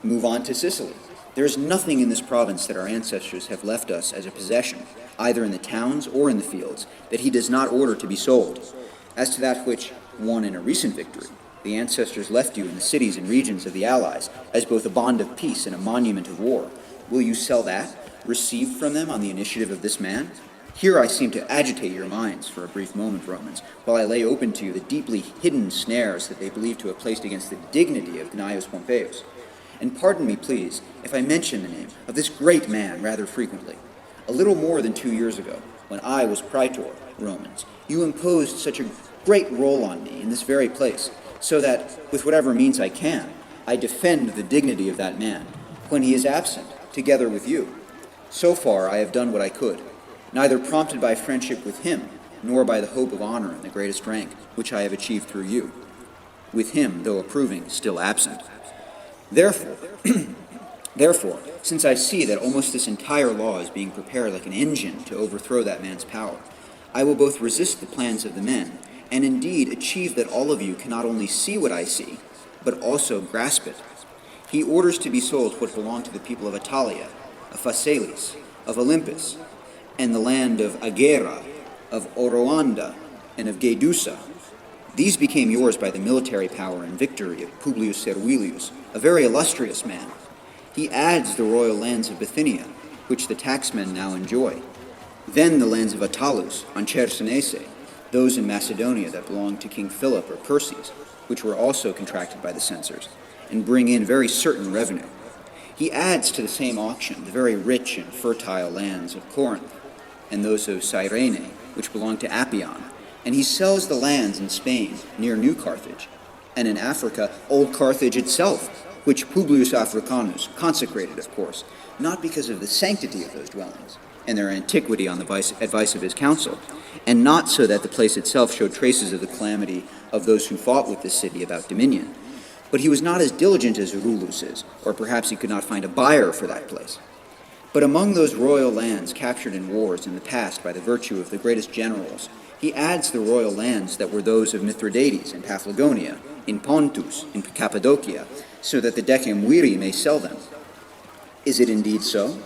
Move on to Sicily. There is nothing in this province that our ancestors have left us as a possession, either in the towns or in the fields, that he does not order to be sold. As to that which, won in a recent victory, the ancestors left you in the cities and regions of the Allies, as both a bond of peace and a monument of war, will you sell that, received from them on the initiative of this man? Here I seem to agitate your minds for a brief moment, Romans, while I lay open to you the deeply hidden snares that they believe to have placed against the dignity of Gnaeus Pompeius. And pardon me, please, if I mention the name of this great man rather frequently. A little more than 2 years ago, when I was praetor, Romans, you imposed such a great role on me in this very place, so that, with whatever means I can, I defend the dignity of that man when he is absent, together with you. So far I have done what I could, neither prompted by friendship with him, nor by the hope of honor and the greatest rank, which I have achieved through you. With him, though approving, still absent. Therefore, since I see that almost this entire law is being prepared like an engine to overthrow that man's power, I will both resist the plans of the men, and indeed achieve that all of you can not only see what I see, but also grasp it. He orders to be sold what belonged to the people of Italia, of Phasaelis, of Olympus, and the land of Agera, of Oroanda, and of Gedusa. These became yours by the military power and victory of Publius Servilius, a very illustrious man. He adds the royal lands of Bithynia, which the taxmen now enjoy. Then the lands of Attalus, on Chersonese, those in Macedonia that belonged to King Philip or Perses, which were also contracted by the censors, and bring in very certain revenue. He adds to the same auction the very rich and fertile lands of Corinth, and those of Cyrene, which belong to Appian, and he sells the lands in Spain, near New Carthage, and in Africa, Old Carthage itself, which Publius Africanus consecrated, of course, not because of the sanctity of those dwellings, and their antiquity on the advice of his council, and not so that the place itself showed traces of the calamity of those who fought with this city about dominion. But he was not as diligent as Rullus is, or perhaps he could not find a buyer for that place. But among those royal lands captured in wars in the past by the virtue of the greatest generals, he adds the royal lands that were those of Mithridates in Paphlagonia, in Pontus, in Cappadocia, so that the Decemviri may sell them. Is it indeed so?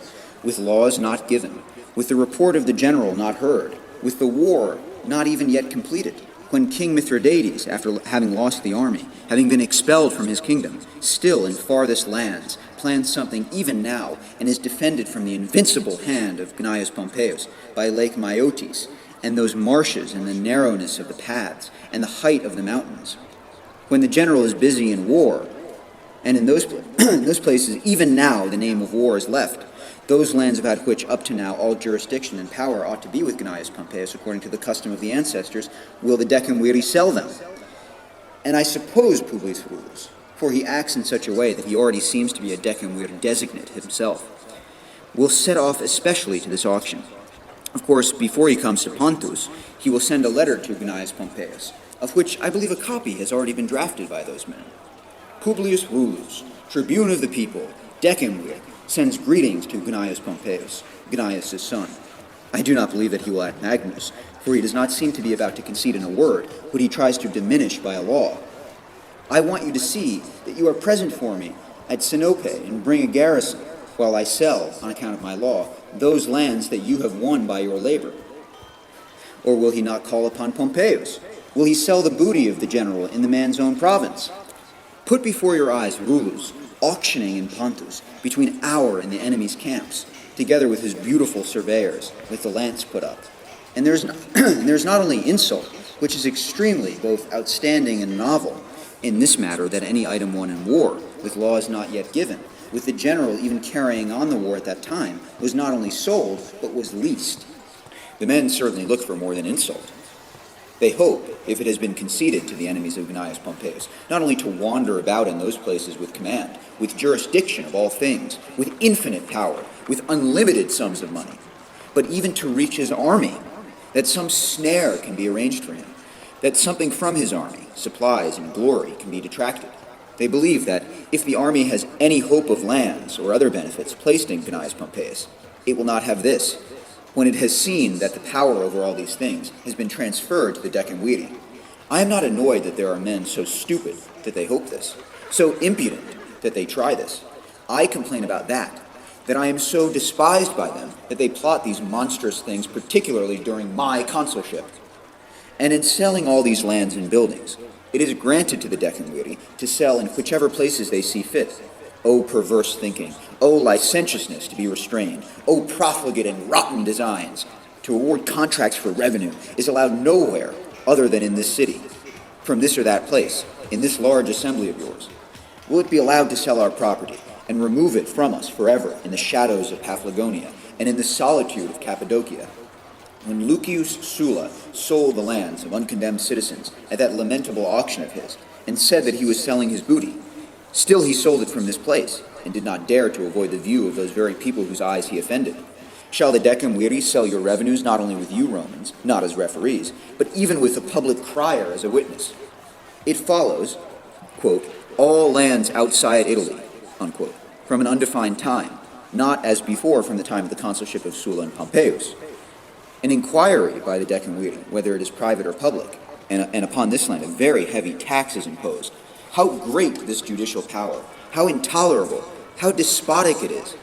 With laws not given, with the report of the general not heard, with the war not even yet completed, when King Mithridates, after having lost the army, having been expelled from his kingdom, still in farthest lands, plans something even now, and is defended from the invincible hand of Gnaeus Pompeius by Lake Maeotis, and those marshes and the narrowness of the paths, and the height of the mountains. When the general is busy in war, and in those places even now the name of war is left, those lands about which up to now all jurisdiction and power ought to be with Gnaeus Pompeius according to the custom of the ancestors, will the Decemviri sell them? And I suppose Publius Rullus, for he acts in such a way that he already seems to be a Decemvir designate himself, will set off especially to this auction. Of course, before he comes to Pontus, he will send a letter to Gnaeus Pompeius, of which I believe a copy has already been drafted by those men. Publius Rullus, tribune of the people, Decemvir, sends greetings to Gnaeus Pompeius, Gnaeus' son. I do not believe that he will act Magnus, for he does not seem to be about to concede in a word what he tries to diminish by a law. I want you to see that you are present for me at Sinope and bring a garrison, while I sell, on account of my law, those lands that you have won by your labor. Or will he not call upon Pompeius? Will he sell the booty of the general in the man's own province? Put before your eyes Rullus auctioning in Pontus between our and the enemy's camps, together with his beautiful surveyors, with the lance put up. And there's not only insult, which is extremely both outstanding and novel in this matter, that any item won in war, with laws not yet given, with the general even carrying on the war at that time, was not only sold, but was leased. The men certainly look for more than insult. They hope, if it has been conceded to the enemies of Gnaeus Pompeius, not only to wander about in those places with command, with jurisdiction of all things, with infinite power, with unlimited sums of money, but even to reach his army, that some snare can be arranged for him, that something from his army, supplies and glory, can be detracted. They believe that if the army has any hope of lands or other benefits placed in Gnaeus Pompeius, it will not have this, when it has seen that the power over all these things has been transferred to the Decemviri. I am not annoyed that there are men so stupid that they hope this, so impudent that they try this. I complain about that I am so despised by them that they plot these monstrous things, particularly during my consulship. And in selling all these lands and buildings, it is granted to the Decemviri to sell in whichever places they see fit. O perverse thinking, O licentiousness to be restrained, O profligate and rotten designs, to award contracts for revenue is allowed nowhere other than in this city, from this or that place, in this large assembly of yours. Will it be allowed to sell our property and remove it from us forever in the shadows of Paphlagonia and in the solitude of Cappadocia? When Lucius Sulla sold the lands of uncondemned citizens at that lamentable auction of his, and said that he was selling his booty, Still he sold it from this place, and did not dare to avoid the view of those very people whose eyes he offended. Shall the decemviri sell your revenues not only with you Romans, not as referees, but even with the public crier as a witness? It follows, quote, all lands outside Italy, unquote, from an undefined time, not as before from the time of the consulship of Sulla and Pompeius. An inquiry by the decemviri, whether it is private or public, and upon this land a very heavy tax is imposed. How great this judicial power, how intolerable, how despotic it is.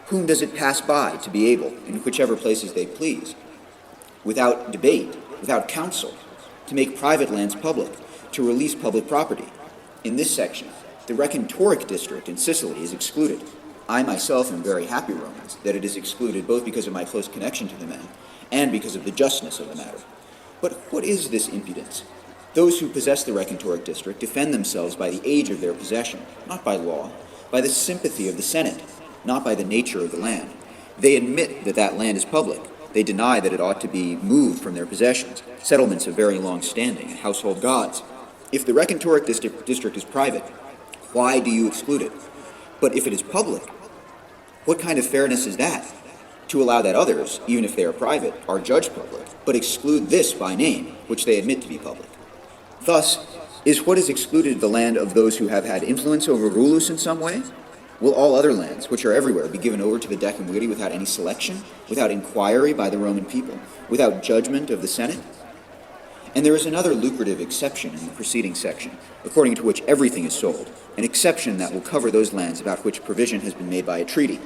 Whom does it pass by to be able, in whichever places they please, without debate, without counsel, to make private lands public, to release public property? In this section, the recentoric district in Sicily is excluded. I myself am very happy, Romans, that it is excluded both because of my close connection to the men and because of the justness of the matter. But what is this impudence? Those who possess the recentoric district defend themselves by the age of their possession, not by law, by the sympathy of the Senate, not by the nature of the land. They admit that that land is public. They deny that it ought to be moved from their possessions, settlements of very long standing, and household gods. If the recentoric district is private, why do you exclude it? But if it is public, what kind of fairness is that? To allow that others, even if they are private, are judged public, but exclude this by name, which they admit to be public. Thus, is what is excluded the land of those who have had influence over rulers in some way? Will all other lands, which are everywhere, be given over to the decemviri without any selection, without inquiry by the Roman people, without judgment of the Senate? And there is another lucrative exception in the preceding section, according to which everything is sold, an exception that will cover those lands about which provision has been made by a treaty.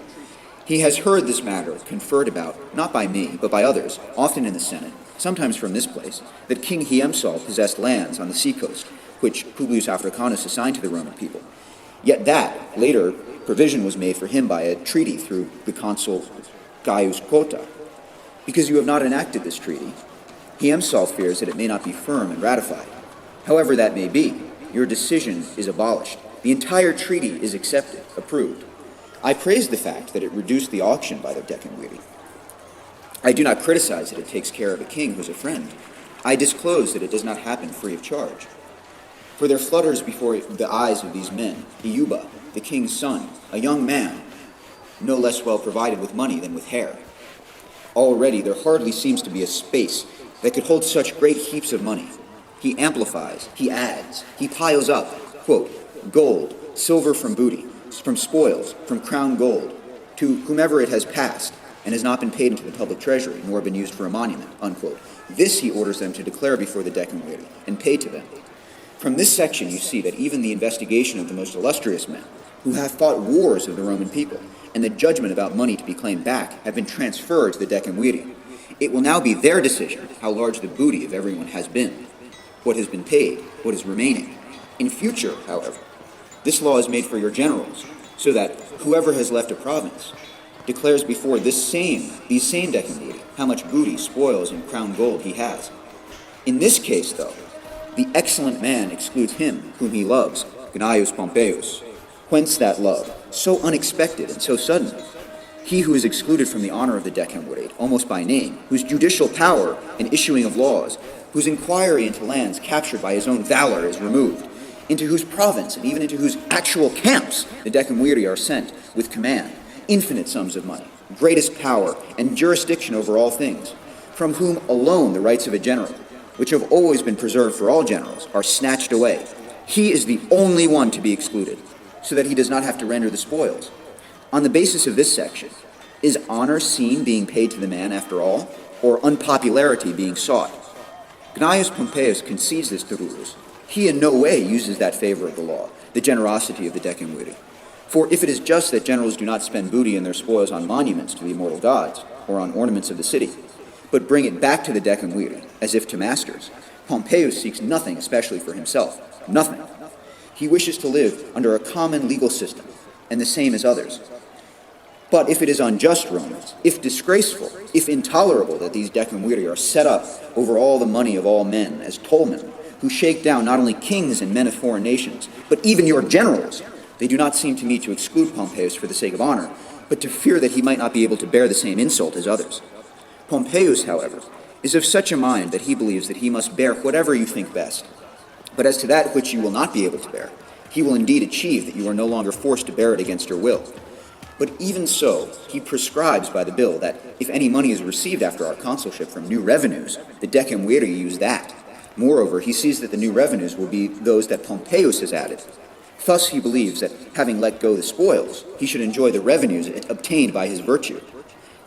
He has heard this matter conferred about, not by me, but by others, often in the Senate, sometimes from this place, that King Hiempsal possessed lands on the seacoast, which Publius Africanus assigned to the Roman people. Yet that, later, provision was made for him by a treaty through the consul Gaius Cotta. Because you have not enacted this treaty, Hiempsal fears that it may not be firm and ratified. However that may be, your decision is abolished. The entire treaty is accepted, approved. I praise the fact that it reduced the auction by the decemviri. I do not criticize that it takes care of a king who is a friend. I disclose that it does not happen free of charge. For there flutters before the eyes of these men, Iuba, the king's son, a young man, no less well provided with money than with hair. Already there hardly seems to be a space that could hold such great heaps of money. He amplifies, he adds, he piles up, quote, gold, silver from booty, from spoils, from crown gold, to whomever it has passed, and has not been paid into the public treasury, nor been used for a monument, unquote. This he orders them to declare before the decemviri, and pay to them. From this section you see that even the investigation of the most illustrious men, who have fought wars of the Roman people, and the judgment about money to be claimed back, have been transferred to the decemviri. It will now be their decision how large the booty of everyone has been, what has been paid, what is remaining. In future, however, this law is made for your generals, so that whoever has left a province declares before these same decemviri how much booty, spoils, and crown gold he has. In this case, though, the excellent man excludes him whom he loves, Gnaeus Pompeius. Whence that love, so unexpected and so sudden? He who is excluded from the honor of the decemvirate, almost by name, whose judicial power and issuing of laws, whose inquiry into lands captured by his own valor is removed, into whose province and even into whose actual camps the decemviri are sent with command, infinite sums of money, greatest power, and jurisdiction over all things, from whom alone the rights of a general, which have always been preserved for all generals, are snatched away. He is the only one to be excluded, so that he does not have to render the spoils. On the basis of this section, is honor seen being paid to the man after all, or unpopularity being sought? Gnaeus Pompeius concedes this to rulers. He in no way uses that favor of the law, the generosity of the decemviri. For if it is just that generals do not spend booty and their spoils on monuments to the immortal gods, or on ornaments of the city, but bring it back to the decemviri, as if to masters, Pompeius seeks nothing especially for himself, nothing. He wishes to live under a common legal system, and the same as others. But if it is unjust, Romans, if disgraceful, if intolerable that these decemviri are set up over all the money of all men as tollmen, who shake down not only kings and men of foreign nations, but even your generals, they do not seem to me to exclude Pompeius for the sake of honor, but to fear that he might not be able to bear the same insult as others. Pompeius, however, is of such a mind that he believes that he must bear whatever you think best. But as to that which you will not be able to bear, He will indeed achieve that you are no longer forced to bear it against your will. But even so, he prescribes by the bill that if any money is received after our consulship from new revenues, the decemviri use that. Moreover, he sees that the new revenues will be those that Pompeius has added. Thus he believes that, having let go the spoils, he should enjoy the revenues obtained by his virtue.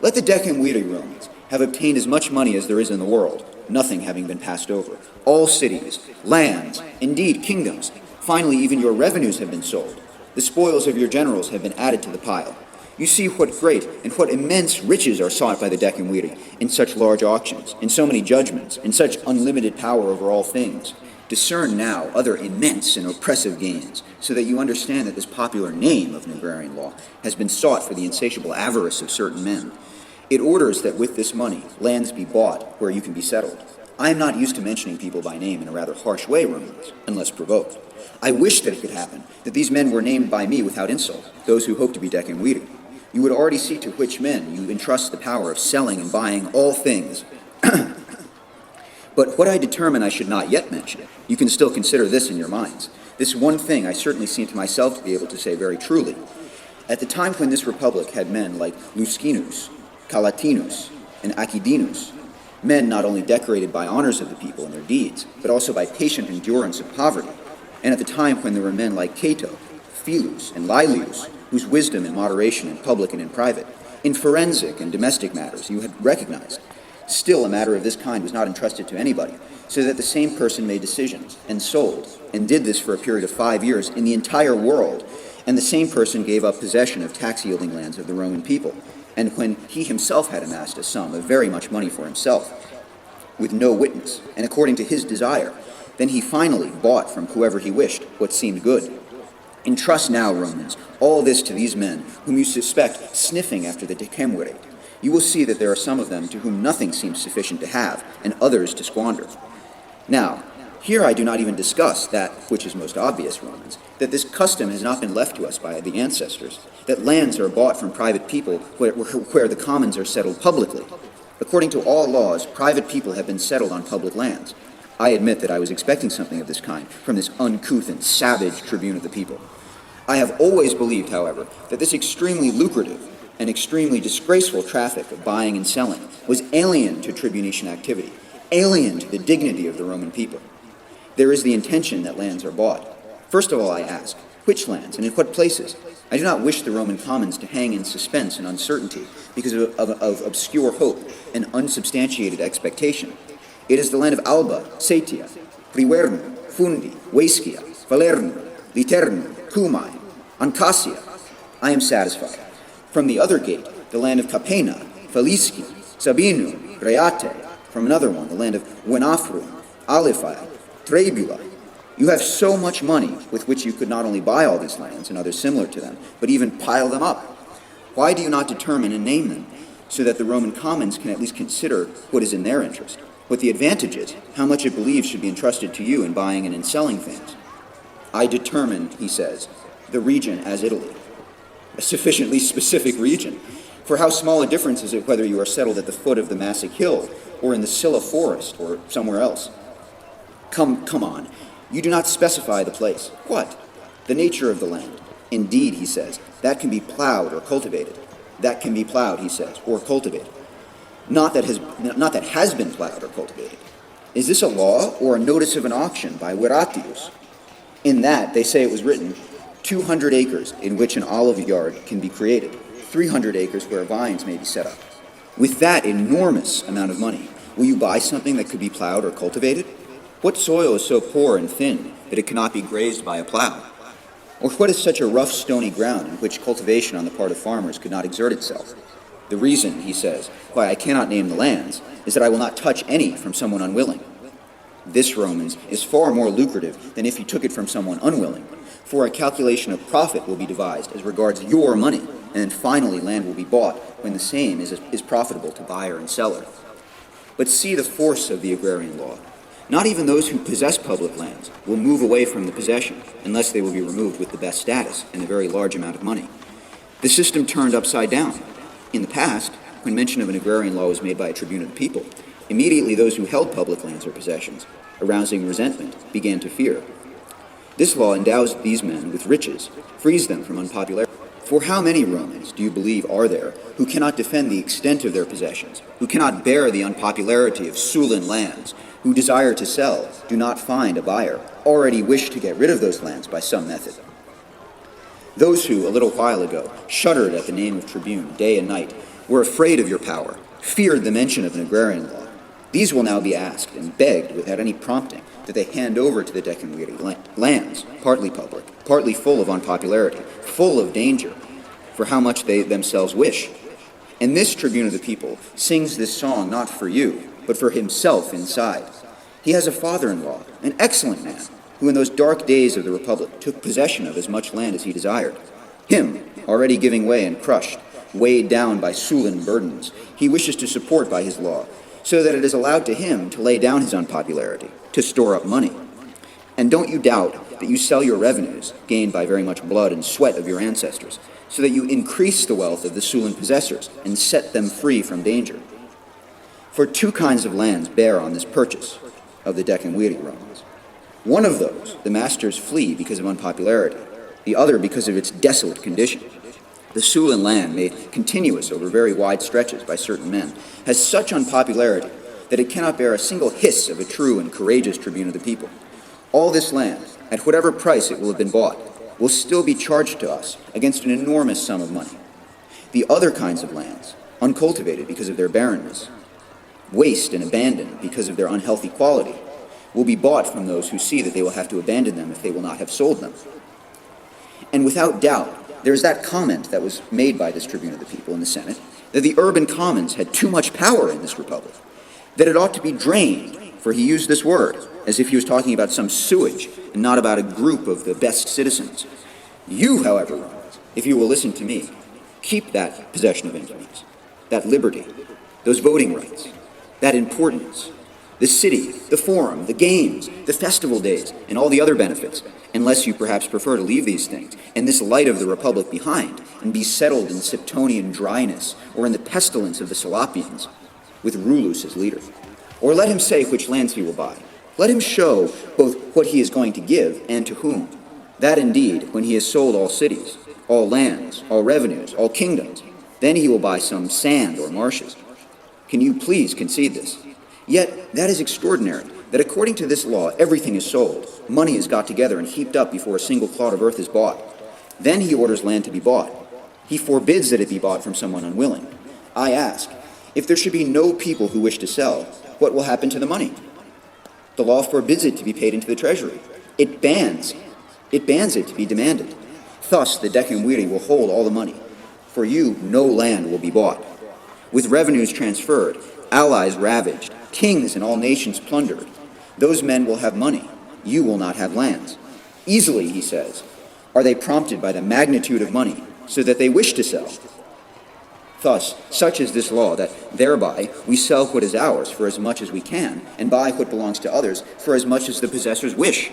Let the decemviri Romans have obtained as much money as there is in the world, nothing having been passed over. All cities, lands, indeed kingdoms, finally even your revenues have been sold. The spoils of your generals have been added to the pile. You see what great and what immense riches are sought by the decemviri in such large auctions, in so many judgments, in such unlimited power over all things. Discern now other immense and oppressive gains, so that you understand that this popular name of an agrarian law has been sought for the insatiable avarice of certain men. It orders that with this money, lands be bought where you can be settled. I am not used to mentioning people by name in a rather harsh way, Romans, unless provoked. I wish that it could happen, that these men were named by me without insult, those who hope to be decemviri. You would already see to which men you entrust the power of selling and buying all things. But what I determine I should not yet mention, you can still consider this in your minds. This one thing I certainly seem to myself to be able to say very truly. At the time when this republic had men like Luscinus, Calatinus, and Acidinus, men not only decorated by honors of the people and their deeds, but also by patient endurance of poverty, and at the time when there were men like Cato, Philus, and Laelius, whose wisdom and moderation in public and in private, in forensic and domestic matters you had recognized. Still, a matter of this kind was not entrusted to anybody, so that the same person made decisions, and sold, and did this for a period of 5 years in the entire world, and the same person gave up possession of tax-yielding lands of the Roman people, and when he himself had amassed a sum of very much money for himself, with no witness, and according to his desire, then he finally bought from whoever he wished what seemed good. Entrust now, Romans, all this to these men, whom you suspect sniffing after the decemvirate. You will see that there are some of them to whom nothing seems sufficient to have, and others to squander. Now, here I do not even discuss that which is most obvious, Romans, that this custom has not been left to us by the ancestors, that lands are bought from private people where the commons are settled publicly. According to all laws, private people have been settled on public lands. I admit that I was expecting something of this kind from this uncouth and savage tribune of the people. I have always believed, however, that this extremely lucrative and extremely disgraceful traffic of buying and selling was alien to tribunician activity, alien to the dignity of the Roman people. There is the intention that lands are bought. First of all, I ask, which lands and in what places? I do not wish the Roman commons to hang in suspense and uncertainty because of obscure hope and unsubstantiated expectation. It is the land of Alba, Setia, Privernum, Fundi, Vaeschia, Falernum, Liternum, Cumae, Ancasia. I am satisfied. From the other gate, the land of Capena, Falisci, Sabinum, Reate. From another one, the land of Venafrum, Aliphae, Trebula. You have so much money with which you could not only buy all these lands and others similar to them, but even pile them up. Why do you not determine and name them, so that the Roman commons can at least consider what is in their interest, what the advantage is, how much it believes should be entrusted to you in buying and in selling things? I determine, he says, the region as Italy, a sufficiently specific region. For how small a difference is it whether you are settled at the foot of the Massic Hill, or in the Scylla Forest, or somewhere else? Come on. You do not specify the place. What? The nature of the land. Indeed, he says, that can be plowed or cultivated. That can be plowed, he says, or cultivated. Not that has been plowed or cultivated. Is this a law or a notice of an auction by Veratius? In that, they say it was written, 200 acres in which an olive yard can be created, 300 acres where vines may be set up. With that enormous amount of money, will you buy something that could be plowed or cultivated? What soil is so poor and thin that it cannot be grazed by a plow? Or what is such a rough, stony ground in which cultivation on the part of farmers could not exert itself? The reason, he says, why I cannot name the lands is that I will not touch any from someone unwilling. This, Romans, is far more lucrative than if you took it from someone unwilling, for a calculation of profit will be devised as regards your money, and then finally land will be bought when the same is profitable to buyer and seller. But see the force of the agrarian law. Not even those who possess public lands will move away from the possession unless they will be removed with the best status and a very large amount of money. The system turned upside down. In the past, when mention of an agrarian law was made by a tribune of the people, immediately those who held public lands or possessions, arousing resentment, began to fear. This law endows these men with riches, frees them from unpopularity. For how many Romans, do you believe, are there who cannot defend the extent of their possessions, who cannot bear the unpopularity of Sullan lands, who desire to sell, do not find a buyer, already wish to get rid of those lands by some method? Those who, a little while ago, shuddered at the name of tribune day and night, were afraid of your power, feared the mention of an agrarian law. These will now be asked and begged without any prompting that they hand over to the decemviri lands, partly public, partly full of unpopularity, full of danger, for how much they themselves wish. And this tribune of the people sings this song not for you, but for himself inside. He has a father-in-law, an excellent man, who in those dark days of the Republic took possession of as much land as he desired. Him, already giving way and crushed, weighed down by Sullan burdens, he wishes to support by his law, so that it is allowed to him to lay down his unpopularity, to store up money. And don't you doubt that you sell your revenues, gained by very much blood and sweat of your ancestors, so that you increase the wealth of the Sullan possessors and set them free from danger. For two kinds of lands bear on this purchase of the decemviri Romans. One of those the masters flee because of unpopularity, the other because of its desolate condition. The Sullan land, made continuous over very wide stretches by certain men, has such unpopularity that it cannot bear a single hiss of a true and courageous tribune of the people. All this land, at whatever price it will have been bought, will still be charged to us against an enormous sum of money. The other kinds of lands, uncultivated because of their barrenness, waste and abandoned because of their unhealthy quality, will be bought from those who see that they will have to abandon them if they will not have sold them. And without doubt, there is that comment that was made by this tribune of the people in the Senate, that the urban commons had too much power in this republic, that it ought to be drained, for he used this word, as if he was talking about some sewage and not about a group of the best citizens. You, however, Romans, if you will listen to me, keep that possession of influence, that liberty, those voting rights, that importance, the city, the forum, the games, the festival days, and all the other benefits, unless you perhaps prefer to leave these things and this light of the Republic behind and be settled in Septonian dryness or in the pestilence of the Salapians, with Rulus as leader. Or let him say which lands he will buy. Let him show both what he is going to give and to whom. That indeed, when he has sold all cities, all lands, all revenues, all kingdoms, then he will buy some sand or marshes. Can you please concede this? Yet that is extraordinary, that according to this law everything is sold, money is got together and heaped up before a single clod of earth is bought. Then he orders land to be bought. He forbids that it be bought from someone unwilling. I ask, if there should be no people who wish to sell, what will happen to the money? The law forbids it to be paid into the treasury. It bans it to be demanded. Thus the decemviri will hold all the money. For you, no land will be bought. With revenues transferred, allies ravaged, kings and all nations plundered, those men will have money. You will not have lands. Easily, he says, are they prompted by the magnitude of money, so that they wish to sell. Thus, such is this law, that thereby we sell what is ours for as much as we can, and buy what belongs to others for as much as the possessors wish.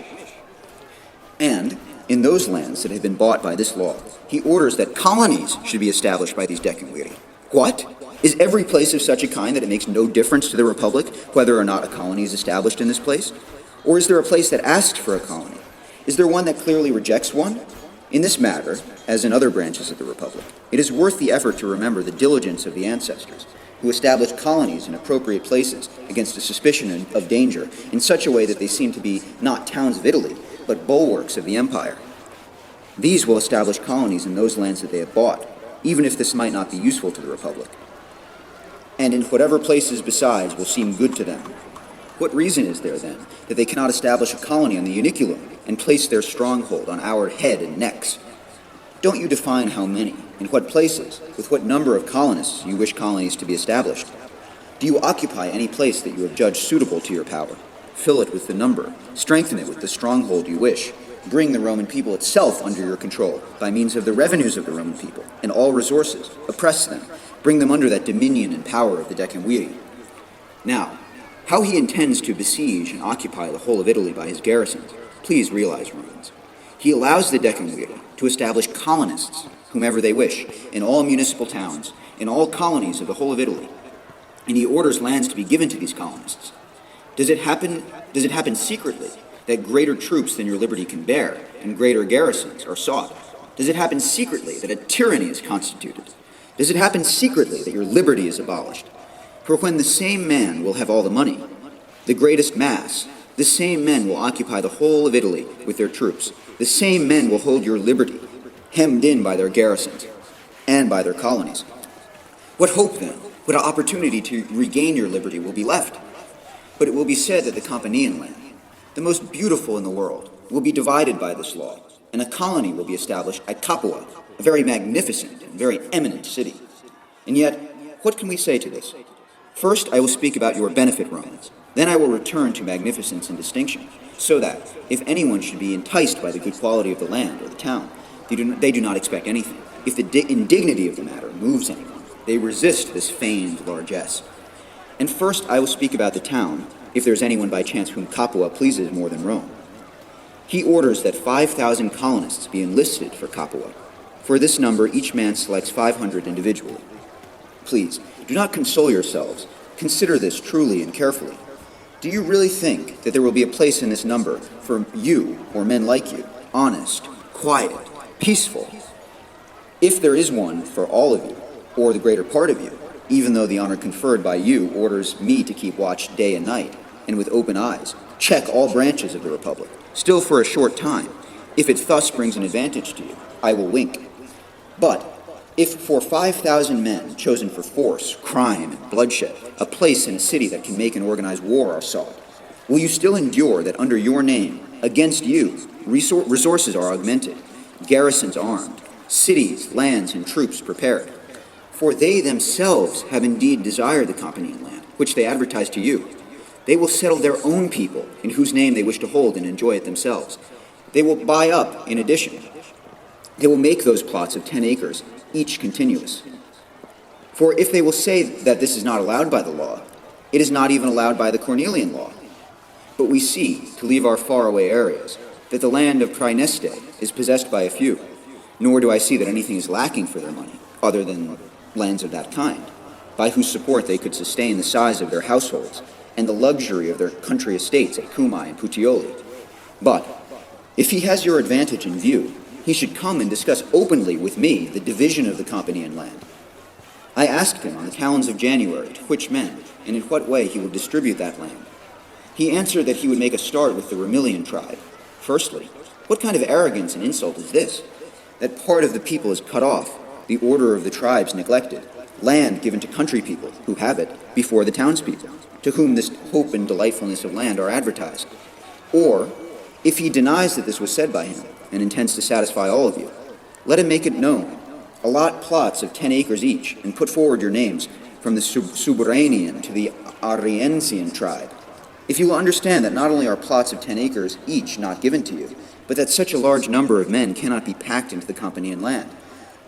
And, in those lands that have been bought by this law, he orders that colonies should be established by these decemviri. What? Is every place of such a kind that it makes no difference to the Republic whether or not a colony is established in this place? Or is there a place that asks for a colony? Is there one that clearly rejects one? In this matter, as in other branches of the Republic, it is worth the effort to remember the diligence of the ancestors, who established colonies in appropriate places against a suspicion of danger in such a way that they seem to be not towns of Italy, but bulwarks of the empire. These will establish colonies in those lands that they have bought, even if this might not be useful to the Republic, and in whatever places besides will seem good to them. What reason is there, then, that they cannot establish a colony on the Uniculum and place their stronghold on our head and necks? Don't you define how many, in what places, with what number of colonists you wish colonies to be established? Do you occupy any place that you have judged suitable to your power? Fill it with the number, strengthen it with the stronghold you wish. Bring the Roman people itself under your control by means of the revenues of the Roman people and all resources. Oppress them. Bring them under that dominion and power of the decemviri. Now, how he intends to besiege and occupy the whole of Italy by his garrisons, please realize, Romans. He allows the decemviri to establish colonists, whomever they wish, in all municipal towns, in all colonies of the whole of Italy, and he orders lands to be given to these colonists. Does it happen secretly, that greater troops than your liberty can bear and greater garrisons are sought? Does it happen secretly that a tyranny is constituted? Does it happen secretly that your liberty is abolished? For when the same man will have all the money, the greatest mass, the same men will occupy the whole of Italy with their troops. The same men will hold your liberty, hemmed in by their garrisons and by their colonies. What hope, then, what opportunity to regain your liberty will be left? But it will be said that the Campanian land, the most beautiful in the world, will be divided by this law, and a colony will be established at Capua, a very magnificent and very eminent city. And yet, what can we say to this? First, I will speak about your benefit, Romans. Then I will return to magnificence and distinction, so that, if anyone should be enticed by the good quality of the land or the town, they do not expect anything. If the indignity of the matter moves anyone, they resist this feigned largesse. And first I will speak about the town, if there is anyone by chance whom Capua pleases more than Rome. He orders that 5,000 colonists be enlisted for Capua. For this number, each man selects 500 individually. Please, do not console yourselves. Consider this truly and carefully. Do you really think that there will be a place in this number for you or men like you, honest, quiet, peaceful? If there is one for all of you, or the greater part of you, even though the honor conferred by you orders me to keep watch day and night, and with open eyes, check all branches of the Republic, still for a short time, if it thus brings an advantage to you, I will wink. But if for 5,000 men chosen for force, crime, and bloodshed, a place in a city that can make an organized war are sought, will you still endure that under your name, against you, resources are augmented, garrisons armed, cities, lands, and troops prepared? For they themselves have indeed desired the Campanian land, which they advertise to you. They will settle their own people, in whose name they wish to hold and enjoy it themselves. They will buy up, in addition. They will make those plots of 10 acres, each continuous. For if they will say that this is not allowed by the law, it is not even allowed by the Cornelian law. But we see, to leave our faraway areas, that the land of Praeneste is possessed by a few, nor do I see that anything is lacking for their money, other than lands of that kind, by whose support they could sustain the size of their households and the luxury of their country estates at Cumae and Puteoli. But if he has your advantage in view, he should come and discuss openly with me the division of the Campanian land. I asked him on the calends of January to which men and in what way he would distribute that land. He answered that he would make a start with the Ramilian tribe. Firstly, what kind of arrogance and insult is this? That part of the people is cut off, the order of the tribes neglected, land given to country people, who have it, before the townspeople, to whom this hope and delightfulness of land are advertised. Or, if he denies that this was said by him, and intends to satisfy all of you, let him make it known. Allot plots of 10 acres each, and put forward your names from the Suburanian to the Ariensian tribe. If you will understand that not only are plots of 10 acres each not given to you, but that such a large number of men cannot be packed into the Campanian land,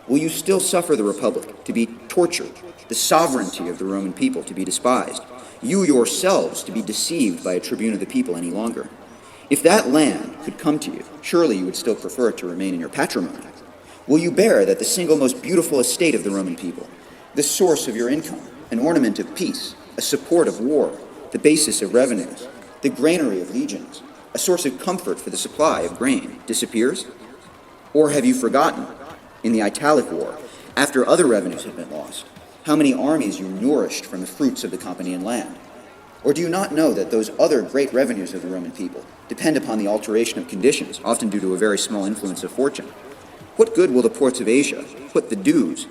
will you still suffer the Republic to be tortured, the sovereignty of the Roman people to be despised, you yourselves to be deceived by a tribune of the people any longer? If that land could come to you, surely you would still prefer it to remain in your patrimony. Will you bear that the single most beautiful estate of the Roman people, the source of your income, an ornament of peace, a support of war, the basis of revenues, the granary of legions, a source of comfort for the supply of grain, disappears? Or have you forgotten, in the Italic War, after other revenues had been lost, how many armies you nourished from the fruits of the Campanian land? Or do you not know that those other great revenues of the Roman people depend upon the alteration of conditions, often due to a very small influence of fortune? What good will the ports of Asia, what the dues,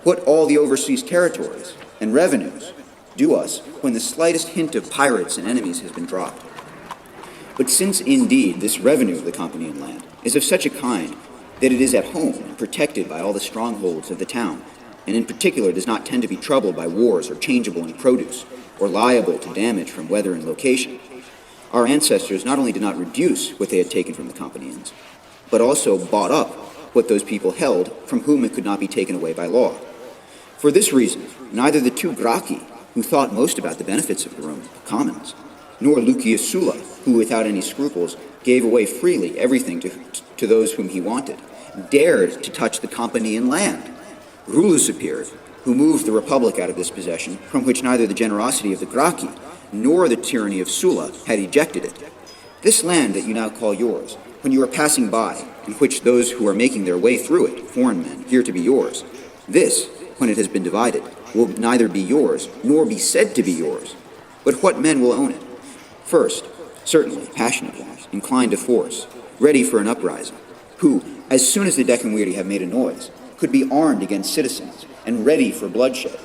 what all the overseas territories and revenues do us when the slightest hint of pirates and enemies has been dropped? But since indeed this revenue of the Campanian land is of such a kind that it is at home and protected by all the strongholds of the town, and in particular does not tend to be troubled by wars or changeable in produce, or liable to damage from weather and location, our ancestors not only did not reduce what they had taken from the Campanians, but also bought up what those people held from whom it could not be taken away by law. For this reason, neither the two Gracchi, who thought most about the benefits of the Roman commons, nor Lucius Sulla, who without any scruples gave away freely everything to those whom he wanted, dared to touch the Campanian land. Rullus appeared, who moved the Republic out of this possession, from which neither the generosity of the Gracchi nor the tyranny of Sulla had ejected it. This land that you now call yours, when you are passing by, in which those who are making their way through it, foreign men, hear to be yours, this, when it has been divided, will neither be yours, nor be said to be yours. But what men will own it? First, certainly, passionate ones, inclined to force, ready for an uprising, who, as soon as the decemviri have made a noise, could be armed against citizens and ready for bloodshed.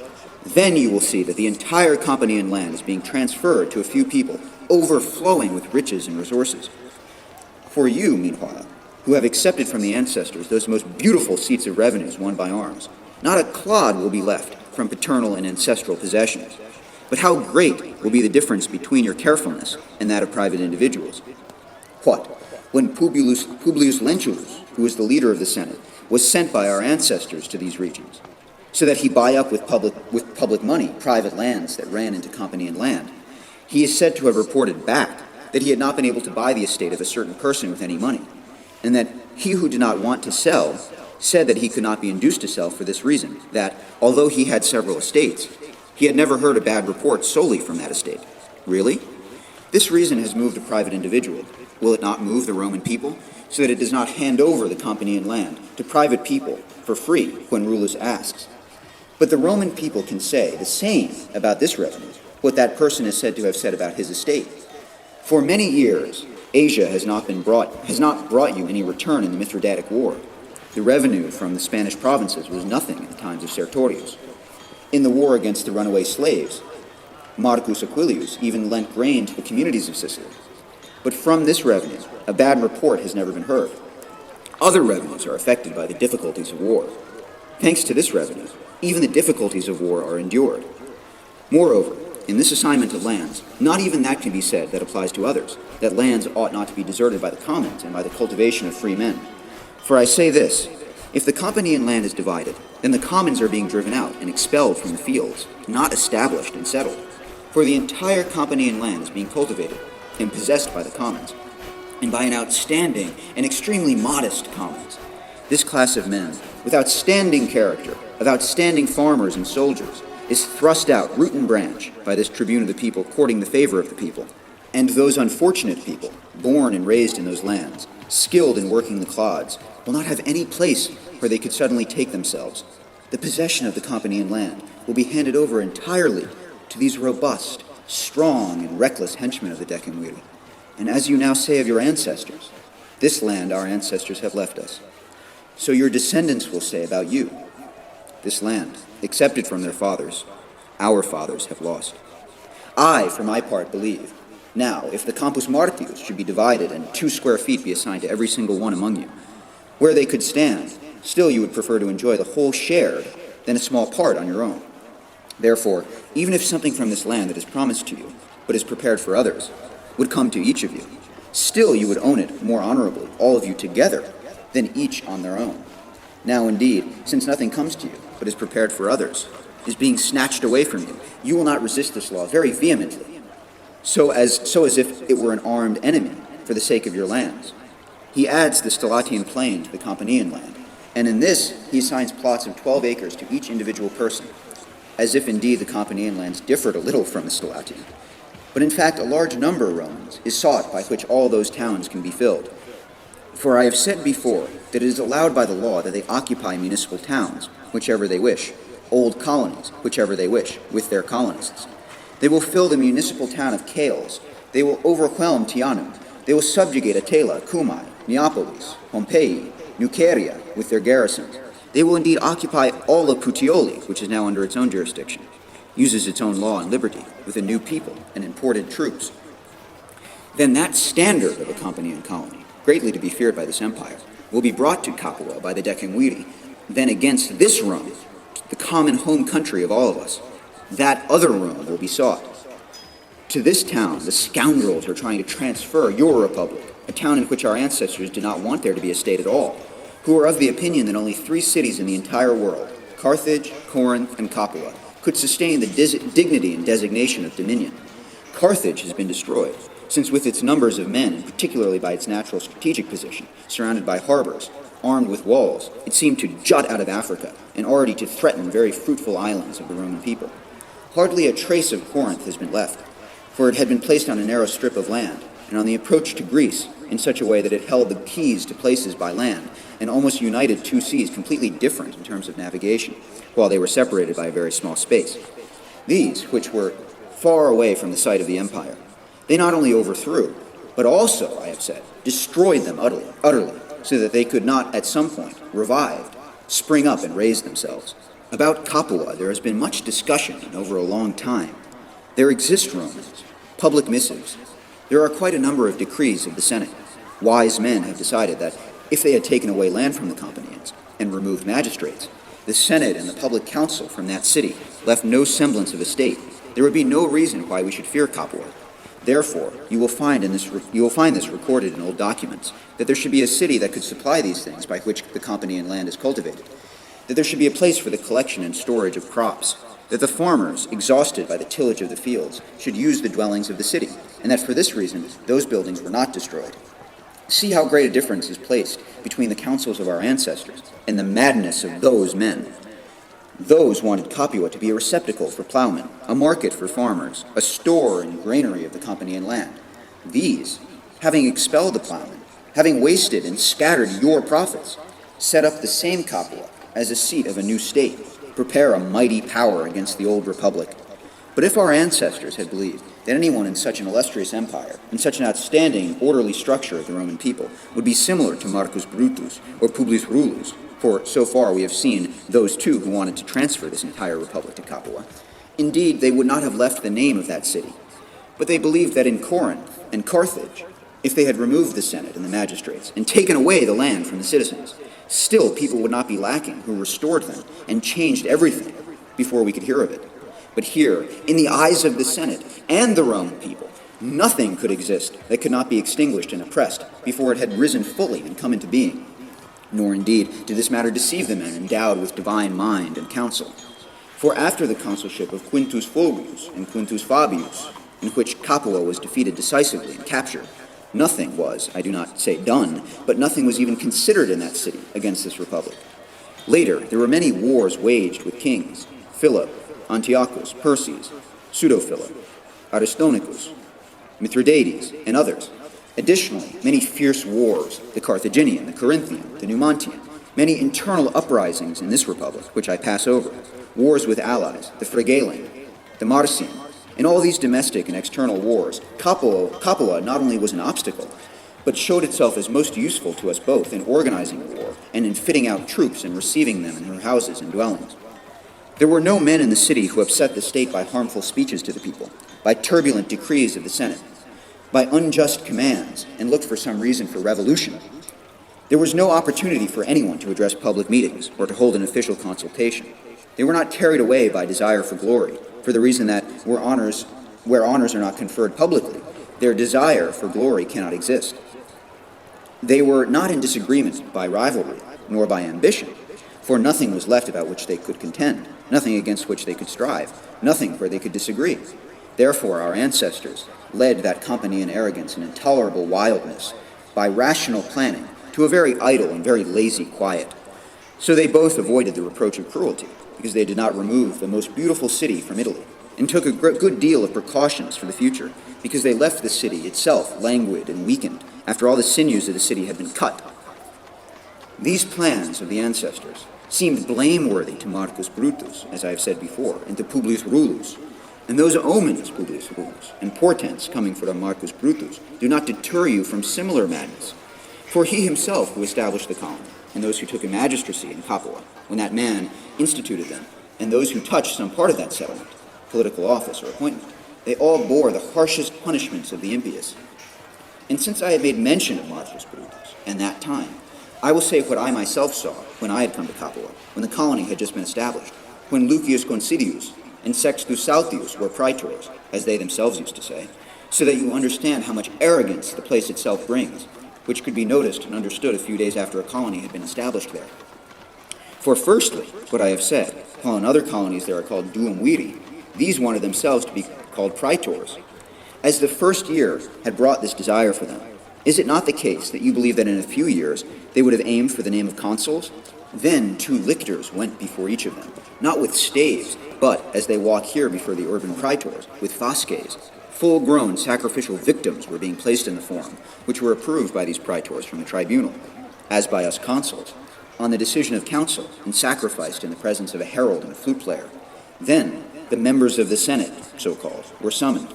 Then you will see that the entire Campanian land is being transferred to a few people, overflowing with riches and resources. For you, meanwhile, who have accepted from the ancestors those most beautiful seats of revenues won by arms, not a clod will be left from paternal and ancestral possessions. But how great will be the difference between your carefulness and that of private individuals. What? When Publius Lentulus, who was the leader of the Senate, was sent by our ancestors to these regions, so that he buy up with public money private lands that ran into Campanian land, he is said to have reported back that he had not been able to buy the estate of a certain person with any money, and that he who did not want to sell said that he could not be induced to sell for this reason, that, although he had several estates, he had never heard a bad report solely from that estate. Really? This reason has moved a private individual. Will it not move the Roman people, so that it does not hand over the Campanian land to private people for free when Rullus asks? But the Roman people can say the same about this revenue, what that person is said to have said about his estate. For many years, Asia has not brought you any return in the Mithridatic War. The revenue from the Spanish provinces was nothing in the times of Sertorius. In the war against the runaway slaves, Marcus Aquilius even lent grain to the communities of Sicily. But from this revenue, a bad report has never been heard. Other revenues are affected by the difficulties of war. Thanks to this revenue, even the difficulties of war are endured. Moreover, in this assignment of lands, not even that can be said that applies to others, that lands ought not to be deserted by the commons and by the cultivation of free men. For I say this, if the Campanian land is divided, then the commons are being driven out and expelled from the fields, not established and settled. For the entire Campanian land is being cultivated and possessed by the commons, and by an outstanding and extremely modest commons. This class of men, with outstanding character, of outstanding farmers and soldiers, is thrust out root and branch by this tribune of the people courting the favor of the people. And those unfortunate people, born and raised in those lands, skilled in working the clods, will not have any place where they could suddenly take themselves. The possession of the Campanian land will be handed over entirely to these robust, strong, and reckless henchmen of the decemviri. And as you now say of your ancestors, this land our ancestors have left us. So your descendants will say about you, this land, accepted from their fathers, our fathers have lost. I, for my part, believe, now, if the Campus Martius should be divided and 2 square feet be assigned to every single one among you, where they could stand, still you would prefer to enjoy the whole shared than a small part on your own. Therefore, even if something from this land that is promised to you, but is prepared for others, would come to each of you, still you would own it more honorably, all of you together, than each on their own. Now indeed, since nothing comes to you, but is prepared for others, is being snatched away from you, you will not resist this law very vehemently, so as if it were an armed enemy for the sake of your lands. He adds the Stellatian plain to the Campanian land, and in this he assigns plots of 12 acres to each individual person, as if indeed the Campanian lands differed a little from the Stellatian. But in fact, a large number, Romans, is sought by which all those towns can be filled. For I have said before that it is allowed by the law that they occupy municipal towns, whichever they wish, old colonies, whichever they wish, with their colonists. They will fill the municipal town of Cales. They will overwhelm Teanum. They will subjugate Atala, Cumae, Neapolis, Pompeii, Nuceria, with their garrisons. They will indeed occupy all of Puteoli, which is now under its own jurisdiction, uses its own law and liberty, with a new people and imported troops. Then that standard of a Campanian colony, greatly to be feared by this empire, will be brought to Capua by the decemviri. Then against this Rome, the common home country of all of us, that other Rome will be sought. To this town, the scoundrels are trying to transfer your republic, a town in which our ancestors did not want there to be a state at all, who are of the opinion that only 3 cities in the entire world, Carthage, Corinth, and Capua, could sustain the dignity and designation of dominion. Carthage has been destroyed, since with its numbers of men, and particularly by its natural strategic position, surrounded by harbors, armed with walls, it seemed to jut out of Africa, and already to threaten very fruitful islands of the Roman people. Hardly a trace of Corinth has been left, for it had been placed on a narrow strip of land, and on the approach to Greece in such a way that it held the keys to places by land and almost united two seas completely different in terms of navigation, while they were separated by a very small space. These, which were far away from the site of the empire, they not only overthrew, but also, I have said, destroyed them utterly, so that they could not at some point, revived, spring up and raise themselves. About Capua there has been much discussion and over a long time. There exist Romans, public missives. There are quite a number of decrees of the Senate. Wise men have decided that if they had taken away land from the Companians and removed magistrates, the Senate and the public council from that city left no semblance of a state, there would be no reason why we should fear Capua. Therefore, you will find this recorded in old documents, that there should be a city that could supply these things by which the Companian land is cultivated, that there should be a place for the collection and storage of crops, that the farmers, exhausted by the tillage of the fields, should use the dwellings of the city, and that for this reason those buildings were not destroyed. See how great a difference is placed between the counsels of our ancestors and the madness of those men. Those wanted Capua to be a receptacle for plowmen, a market for farmers, a store and granary of the Companian land. These, having expelled the plowmen, having wasted and scattered your profits, set up the same Capua as a seat of a new state, prepare a mighty power against the old republic. But if our ancestors had believed that anyone in such an illustrious empire, in such an outstanding, orderly structure of the Roman people, would be similar to Marcus Brutus or Publius Rulus, for so far we have seen those two who wanted to transfer this entire republic to Capua, indeed they would not have left the name of that city. But they believed that in Corinth and Carthage, if they had removed the Senate and the magistrates and taken away the land from the citizens, still people would not be lacking who restored them and changed everything before we could hear of it. But here, in the eyes of the Senate and the Roman people, nothing could exist that could not be extinguished and oppressed before it had risen fully and come into being. Nor indeed did this matter deceive the men endowed with divine mind and counsel. For after the consulship of Quintus Fulvius and Quintus Fabius, in which Capua was defeated decisively and captured, nothing was, I do not say done, but nothing was even considered in that city against this republic. Later, there were many wars waged with kings, Philip, Antiochus, Perses, Pseudophilip, Aristonicus, Mithridates, and others. Additionally, many fierce wars, the Carthaginian, the Corinthian, the Numantian, many internal uprisings in this republic, which I pass over, wars with allies, the Phrygalin, the Marsian, in all these domestic and external wars, Capua not only was an obstacle, but showed itself as most useful to us both in organizing war and in fitting out troops and receiving them in her houses and dwellings. There were no men in the city who upset the state by harmful speeches to the people, by turbulent decrees of the Senate, by unjust commands, and looked for some reason for revolution. There was no opportunity for anyone to address public meetings or to hold an official consultation. They were not carried away by desire for glory, for the reason that where honors are not conferred publicly, their desire for glory cannot exist. They were not in disagreement by rivalry, nor by ambition, for nothing was left about which they could contend, nothing against which they could strive, nothing where they could disagree. Therefore our ancestors led that Companian arrogance and intolerable wildness by rational planning to a very idle and very lazy quiet. So they both avoided the reproach of cruelty, because they did not remove the most beautiful city from Italy, and took a good deal of precautions for the future, because they left the city itself languid and weakened after all the sinews of the city had been cut. These plans of the ancestors seemed blameworthy to Marcus Brutus, as I have said before, and to Publius Rulus. And those omens, Publius Rulus, and portents coming from Marcus Brutus do not deter you from similar madness. For he himself who established the colony, and those who took a magistracy in Capua, when that man instituted them, and those who touched some part of that settlement, political office or appointment, they all bore the harshest punishments of the impious. And since I have made mention of Marcus Brutus and that time, I will say what I myself saw when I had come to Capua, when the colony had just been established, when Lucius Concilius and Sextus Saltius were praetors, as they themselves used to say, so that you understand how much arrogance the place itself brings, which could be noticed and understood a few days after a colony had been established there. For firstly, what I have said, while in other colonies there are called duumviri, these wanted themselves to be called praetors. As the first year had brought this desire for them, is it not the case that you believe that in a few years they would have aimed for the name of consuls? Then 2 lictors went before each of them, not with staves, but, as they walk here before the urban praetors, with fasces, Full-grown sacrificial victims were being placed in the forum, which were approved by these praetors from the tribunal, as by us consuls, on the decision of council, and sacrificed in the presence of a herald and a flute player. Then the members of the Senate, so-called, were summoned.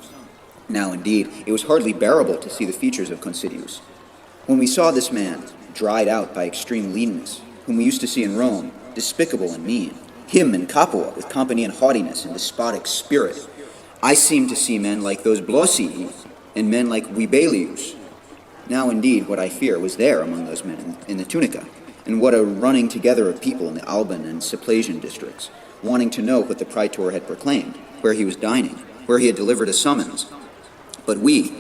Now, indeed, it was hardly bearable to see the features of Concilius. When we saw this man, dried out by extreme leanness, whom we used to see in Rome, despicable and mean, him in Capua with company and haughtiness and despotic spirit, I seemed to see men like those Blossii and men like Vibelius. Now, indeed, what I fear was there among those men in the Tunica, and what a running together of people in the Alban and Siplasian districts, wanting to know what the praetor had proclaimed, where he was dining, where he had delivered a summons. But we,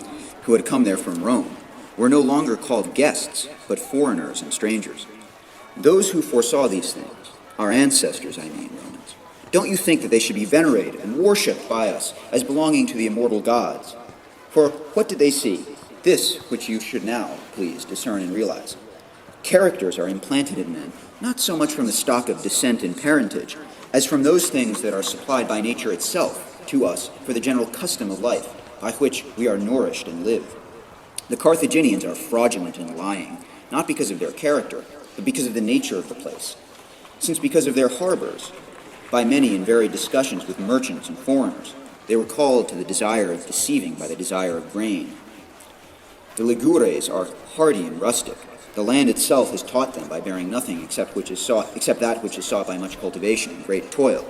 who had come there from Rome, were no longer called guests, but foreigners and strangers. Those who foresaw these things, our ancestors, I mean, Romans, don't you think that they should be venerated and worshipped by us as belonging to the immortal gods? For what did they see? This which you should now, please, discern and realize. Characters are implanted in men, not so much from the stock of descent and parentage, as from those things that are supplied by nature itself to us for the general custom of life, by which we are nourished and live. The Carthaginians are fraudulent and lying, not because of their character, but because of the nature of the place. Since because of their harbors, by many in varied discussions with merchants and foreigners, they were called to the desire of deceiving by the desire of grain. The Ligures are hardy and rustic. The land itself has taught them by bearing nothing except that which is sought by much cultivation and great toil.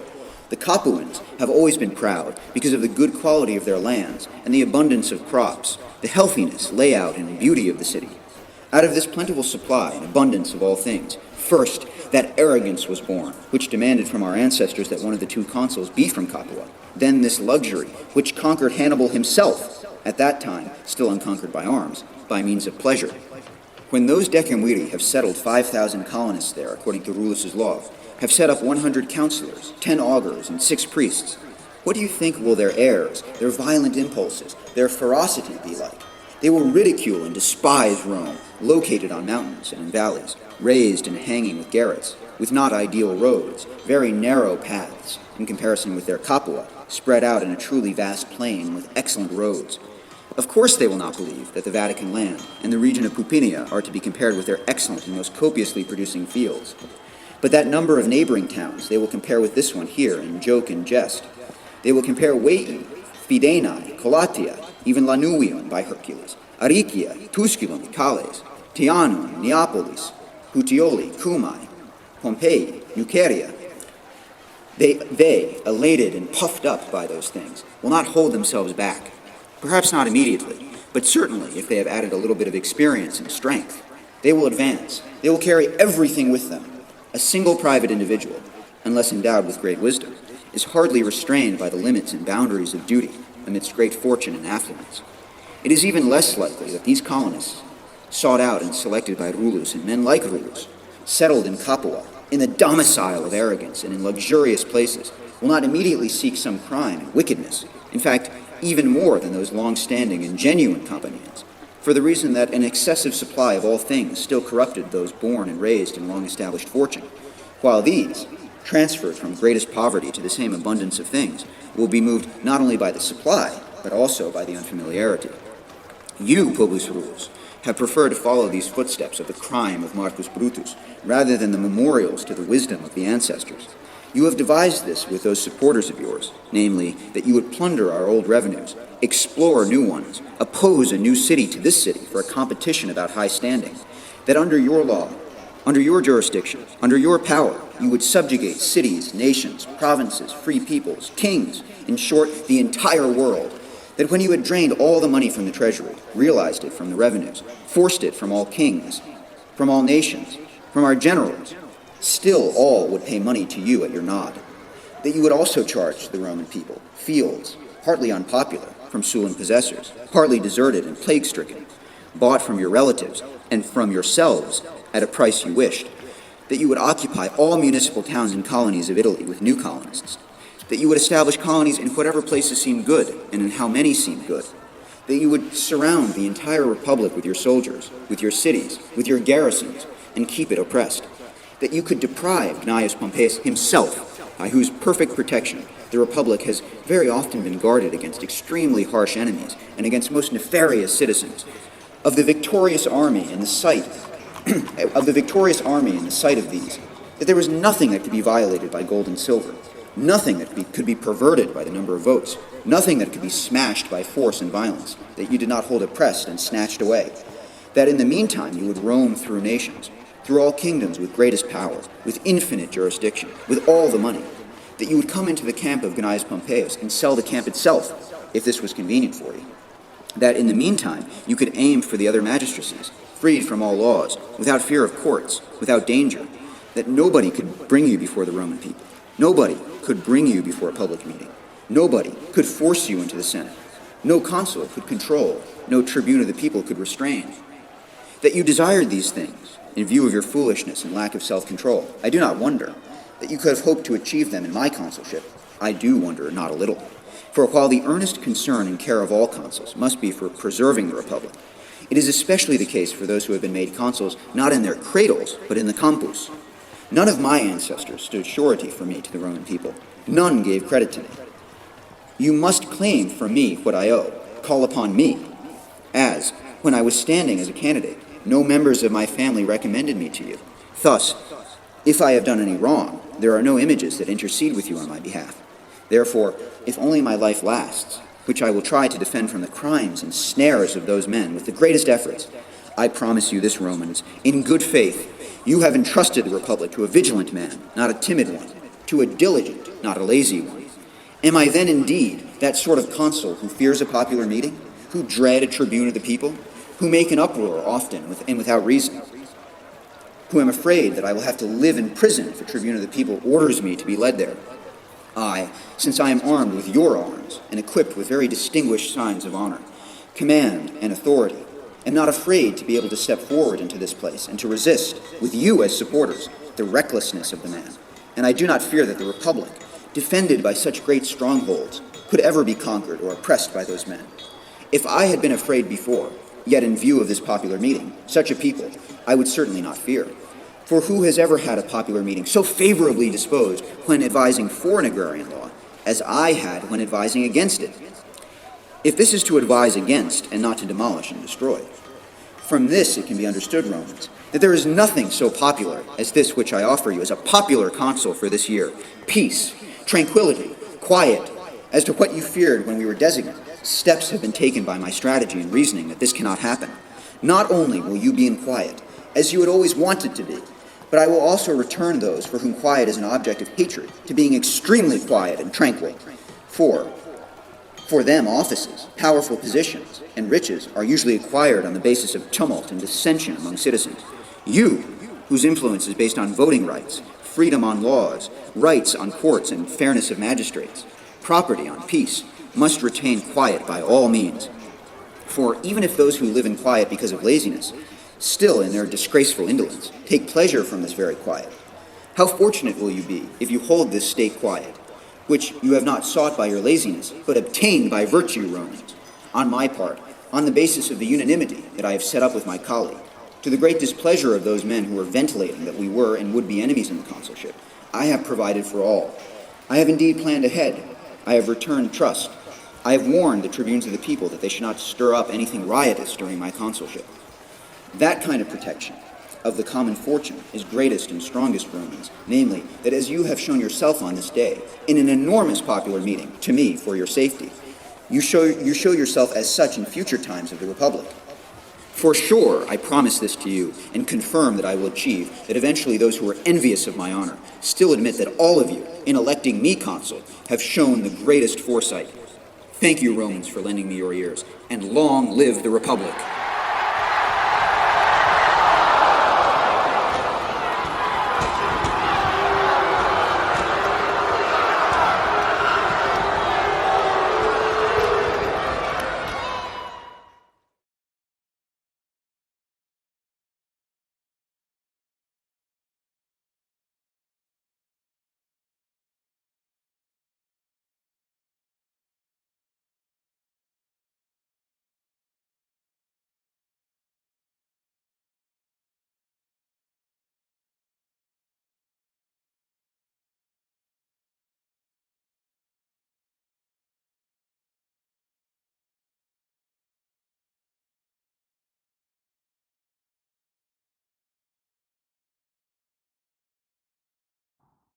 The Capuans have always been proud because of the good quality of their lands and the abundance of crops, the healthiness, layout, and beauty of the city. Out of this plentiful supply and abundance of all things, first, that arrogance was born, which demanded from our ancestors that one of the two consuls be from Capua. Then this luxury, which conquered Hannibal himself, at that time still unconquered by arms, by means of pleasure. When those decemviri have settled 5,000 colonists there, according to Rulus's law, have set up 100 counselors, 10 augurs, and 6 priests, what do you think will their airs, their violent impulses, their ferocity be like? They will ridicule and despise Rome, located on mountains and in valleys, raised and hanging with garrets, with not ideal roads, very narrow paths, in comparison with their Capua, spread out in a truly vast plain with excellent roads. Of course they will not believe that the Vatican land and the region of Pupinia are to be compared with their excellent and most copiously producing fields. But that number of neighboring towns they will compare with this one here in joke and jest. They will compare Veii, Fidenae, Colatia, even Lanuvium by Hercules, Aricia, Tusculum, Cales, Teanum, Neapolis, Puteoli, Cumae, Pompeii, Nuceria. They, elated and puffed up by those things, will not hold themselves back. Perhaps not immediately, but certainly if they have added a little bit of experience and strength. They will advance. They will carry everything with them. A single private individual, unless endowed with great wisdom, is hardly restrained by the limits and boundaries of duty amidst great fortune and affluence. It is even less likely that these colonists, sought out and selected by Rulus and men like Rulus, settled in Capua, in the domicile of arrogance and in luxurious places, will not immediately seek some crime and wickedness, in fact, even more than those long-standing and genuine Campanians, for the reason that an excessive supply of all things still corrupted those born and raised in long-established fortune, while these, transferred from greatest poverty to the same abundance of things, will be moved not only by the supply, but also by the unfamiliarity. You, Publius Rulus, have preferred to follow these footsteps of the crime of Marcus Brutus, rather than the memorials to the wisdom of the ancestors. You have devised this with those supporters of yours, namely, that you would plunder our old revenues, explore new ones, oppose a new city to this city for a competition about high standing, that under your law, under your jurisdiction, under your power, you would subjugate cities, nations, provinces, free peoples, kings, in short, the entire world, that when you had drained all the money from the treasury, realized it from the revenues, forced it from all kings, from all nations, from our generals, still all would pay money to you at your nod, that you would also charge the Roman people fields, partly unpopular, from Sulan possessors, partly deserted and plague-stricken, bought from your relatives and from yourselves at a price you wished, that you would occupy all municipal towns and colonies of Italy with new colonists, that you would establish colonies in whatever places seemed good and in how many seemed good, that you would surround the entire republic with your soldiers, with your cities, with your garrisons, and keep it oppressed, that you could deprive Gnaeus Pompeius himself, by whose perfect protection The Republic has very often been guarded against extremely harsh enemies and against most nefarious citizens. Of the victorious army in the sight of these, that there was nothing that could be violated by gold and silver, nothing that could be perverted by the number of votes, nothing that could be smashed by force and violence, that you did not hold oppressed and snatched away, that in the meantime you would roam through nations, through all kingdoms with greatest power, with infinite jurisdiction, with all the money, that you would come into the camp of Gnaeus Pompeius and sell the camp itself, if this was convenient for you, that in the meantime you could aim for the other magistracies, freed from all laws, without fear of courts, without danger, that nobody could bring you before the Roman people. Nobody could bring you before a public meeting. Nobody could force you into the Senate. No consul could control. No tribune of the people could restrain. That you desired these things, in view of your foolishness and lack of self-control, I do not wonder. That you could have hoped to achieve them in my consulship, I do wonder not a little. For while the earnest concern and care of all consuls must be for preserving the Republic, it is especially the case for those who have been made consuls not in their cradles, but in the campus. None of my ancestors stood surety for me to the Roman people. None gave credit to me. You must claim from me what I owe. Call upon me. As, when I was standing as a candidate, no members of my family recommended me to you. Thus, if I have done any wrong, there are no images that intercede with you on my behalf. Therefore, if only my life lasts, which I will try to defend from the crimes and snares of those men with the greatest efforts, I promise you this, Romans, in good faith, you have entrusted the Republic to a vigilant man, not a timid one, to a diligent, not a lazy one. Am I then indeed that sort of consul who fears a popular meeting, who dread a tribune of the people, who make an uproar often and without reason, who am afraid that I will have to live in prison if a tribune of the people orders me to be led there? I, since I am armed with your arms and equipped with very distinguished signs of honor, command and authority, am not afraid to be able to step forward into this place and to resist, with you as supporters, the recklessness of the man. And I do not fear that the Republic, defended by such great strongholds, could ever be conquered or oppressed by those men. If I had been afraid before, yet in view of this popular meeting, such a people, I would certainly not fear. For who has ever had a popular meeting so favorably disposed when advising for an agrarian law as I had when advising against it? If this is to advise against and not to demolish and destroy, from this it can be understood, Romans, that there is nothing so popular as this which I offer you as a popular consul for this year: peace, tranquility, quiet. As to what you feared when we were designated, steps have been taken by my strategy and reasoning that this cannot happen. Not only will you be in quiet, as you had always wanted to be, but I will also return those for whom quiet is an object of hatred to being extremely quiet and tranquil. For them, offices, powerful positions, and riches are usually acquired on the basis of tumult and dissension among citizens. You, whose influence is based on voting rights, freedom on laws, rights on courts, and fairness of magistrates, property on peace, must retain quiet by all means. For even if those who live in quiet because of laziness, still in their disgraceful indolence, take pleasure from this very quiet, how fortunate will you be if you hold this state quiet, which you have not sought by your laziness, but obtained by virtue, Romans, on my part, on the basis of the unanimity that I have set up with my colleague, to the great displeasure of those men who were ventilating that we were and would be enemies in the consulship. I have provided for all. I have indeed planned ahead. I have returned trust. I have warned the tribunes of the people that they should not stir up anything riotous during my consulship. That kind of protection of the common fortune is greatest and strongest, Romans, namely, that as you have shown yourself on this day, in an enormous popular meeting, to me, for your safety, you show yourself as such in future times of the Republic. For sure, I promise this to you, and confirm that I will achieve, that eventually those who are envious of my honor still admit that all of you, in electing me consul, have shown the greatest foresight. Thank you, Romans, for lending me your ears, and long live the Republic.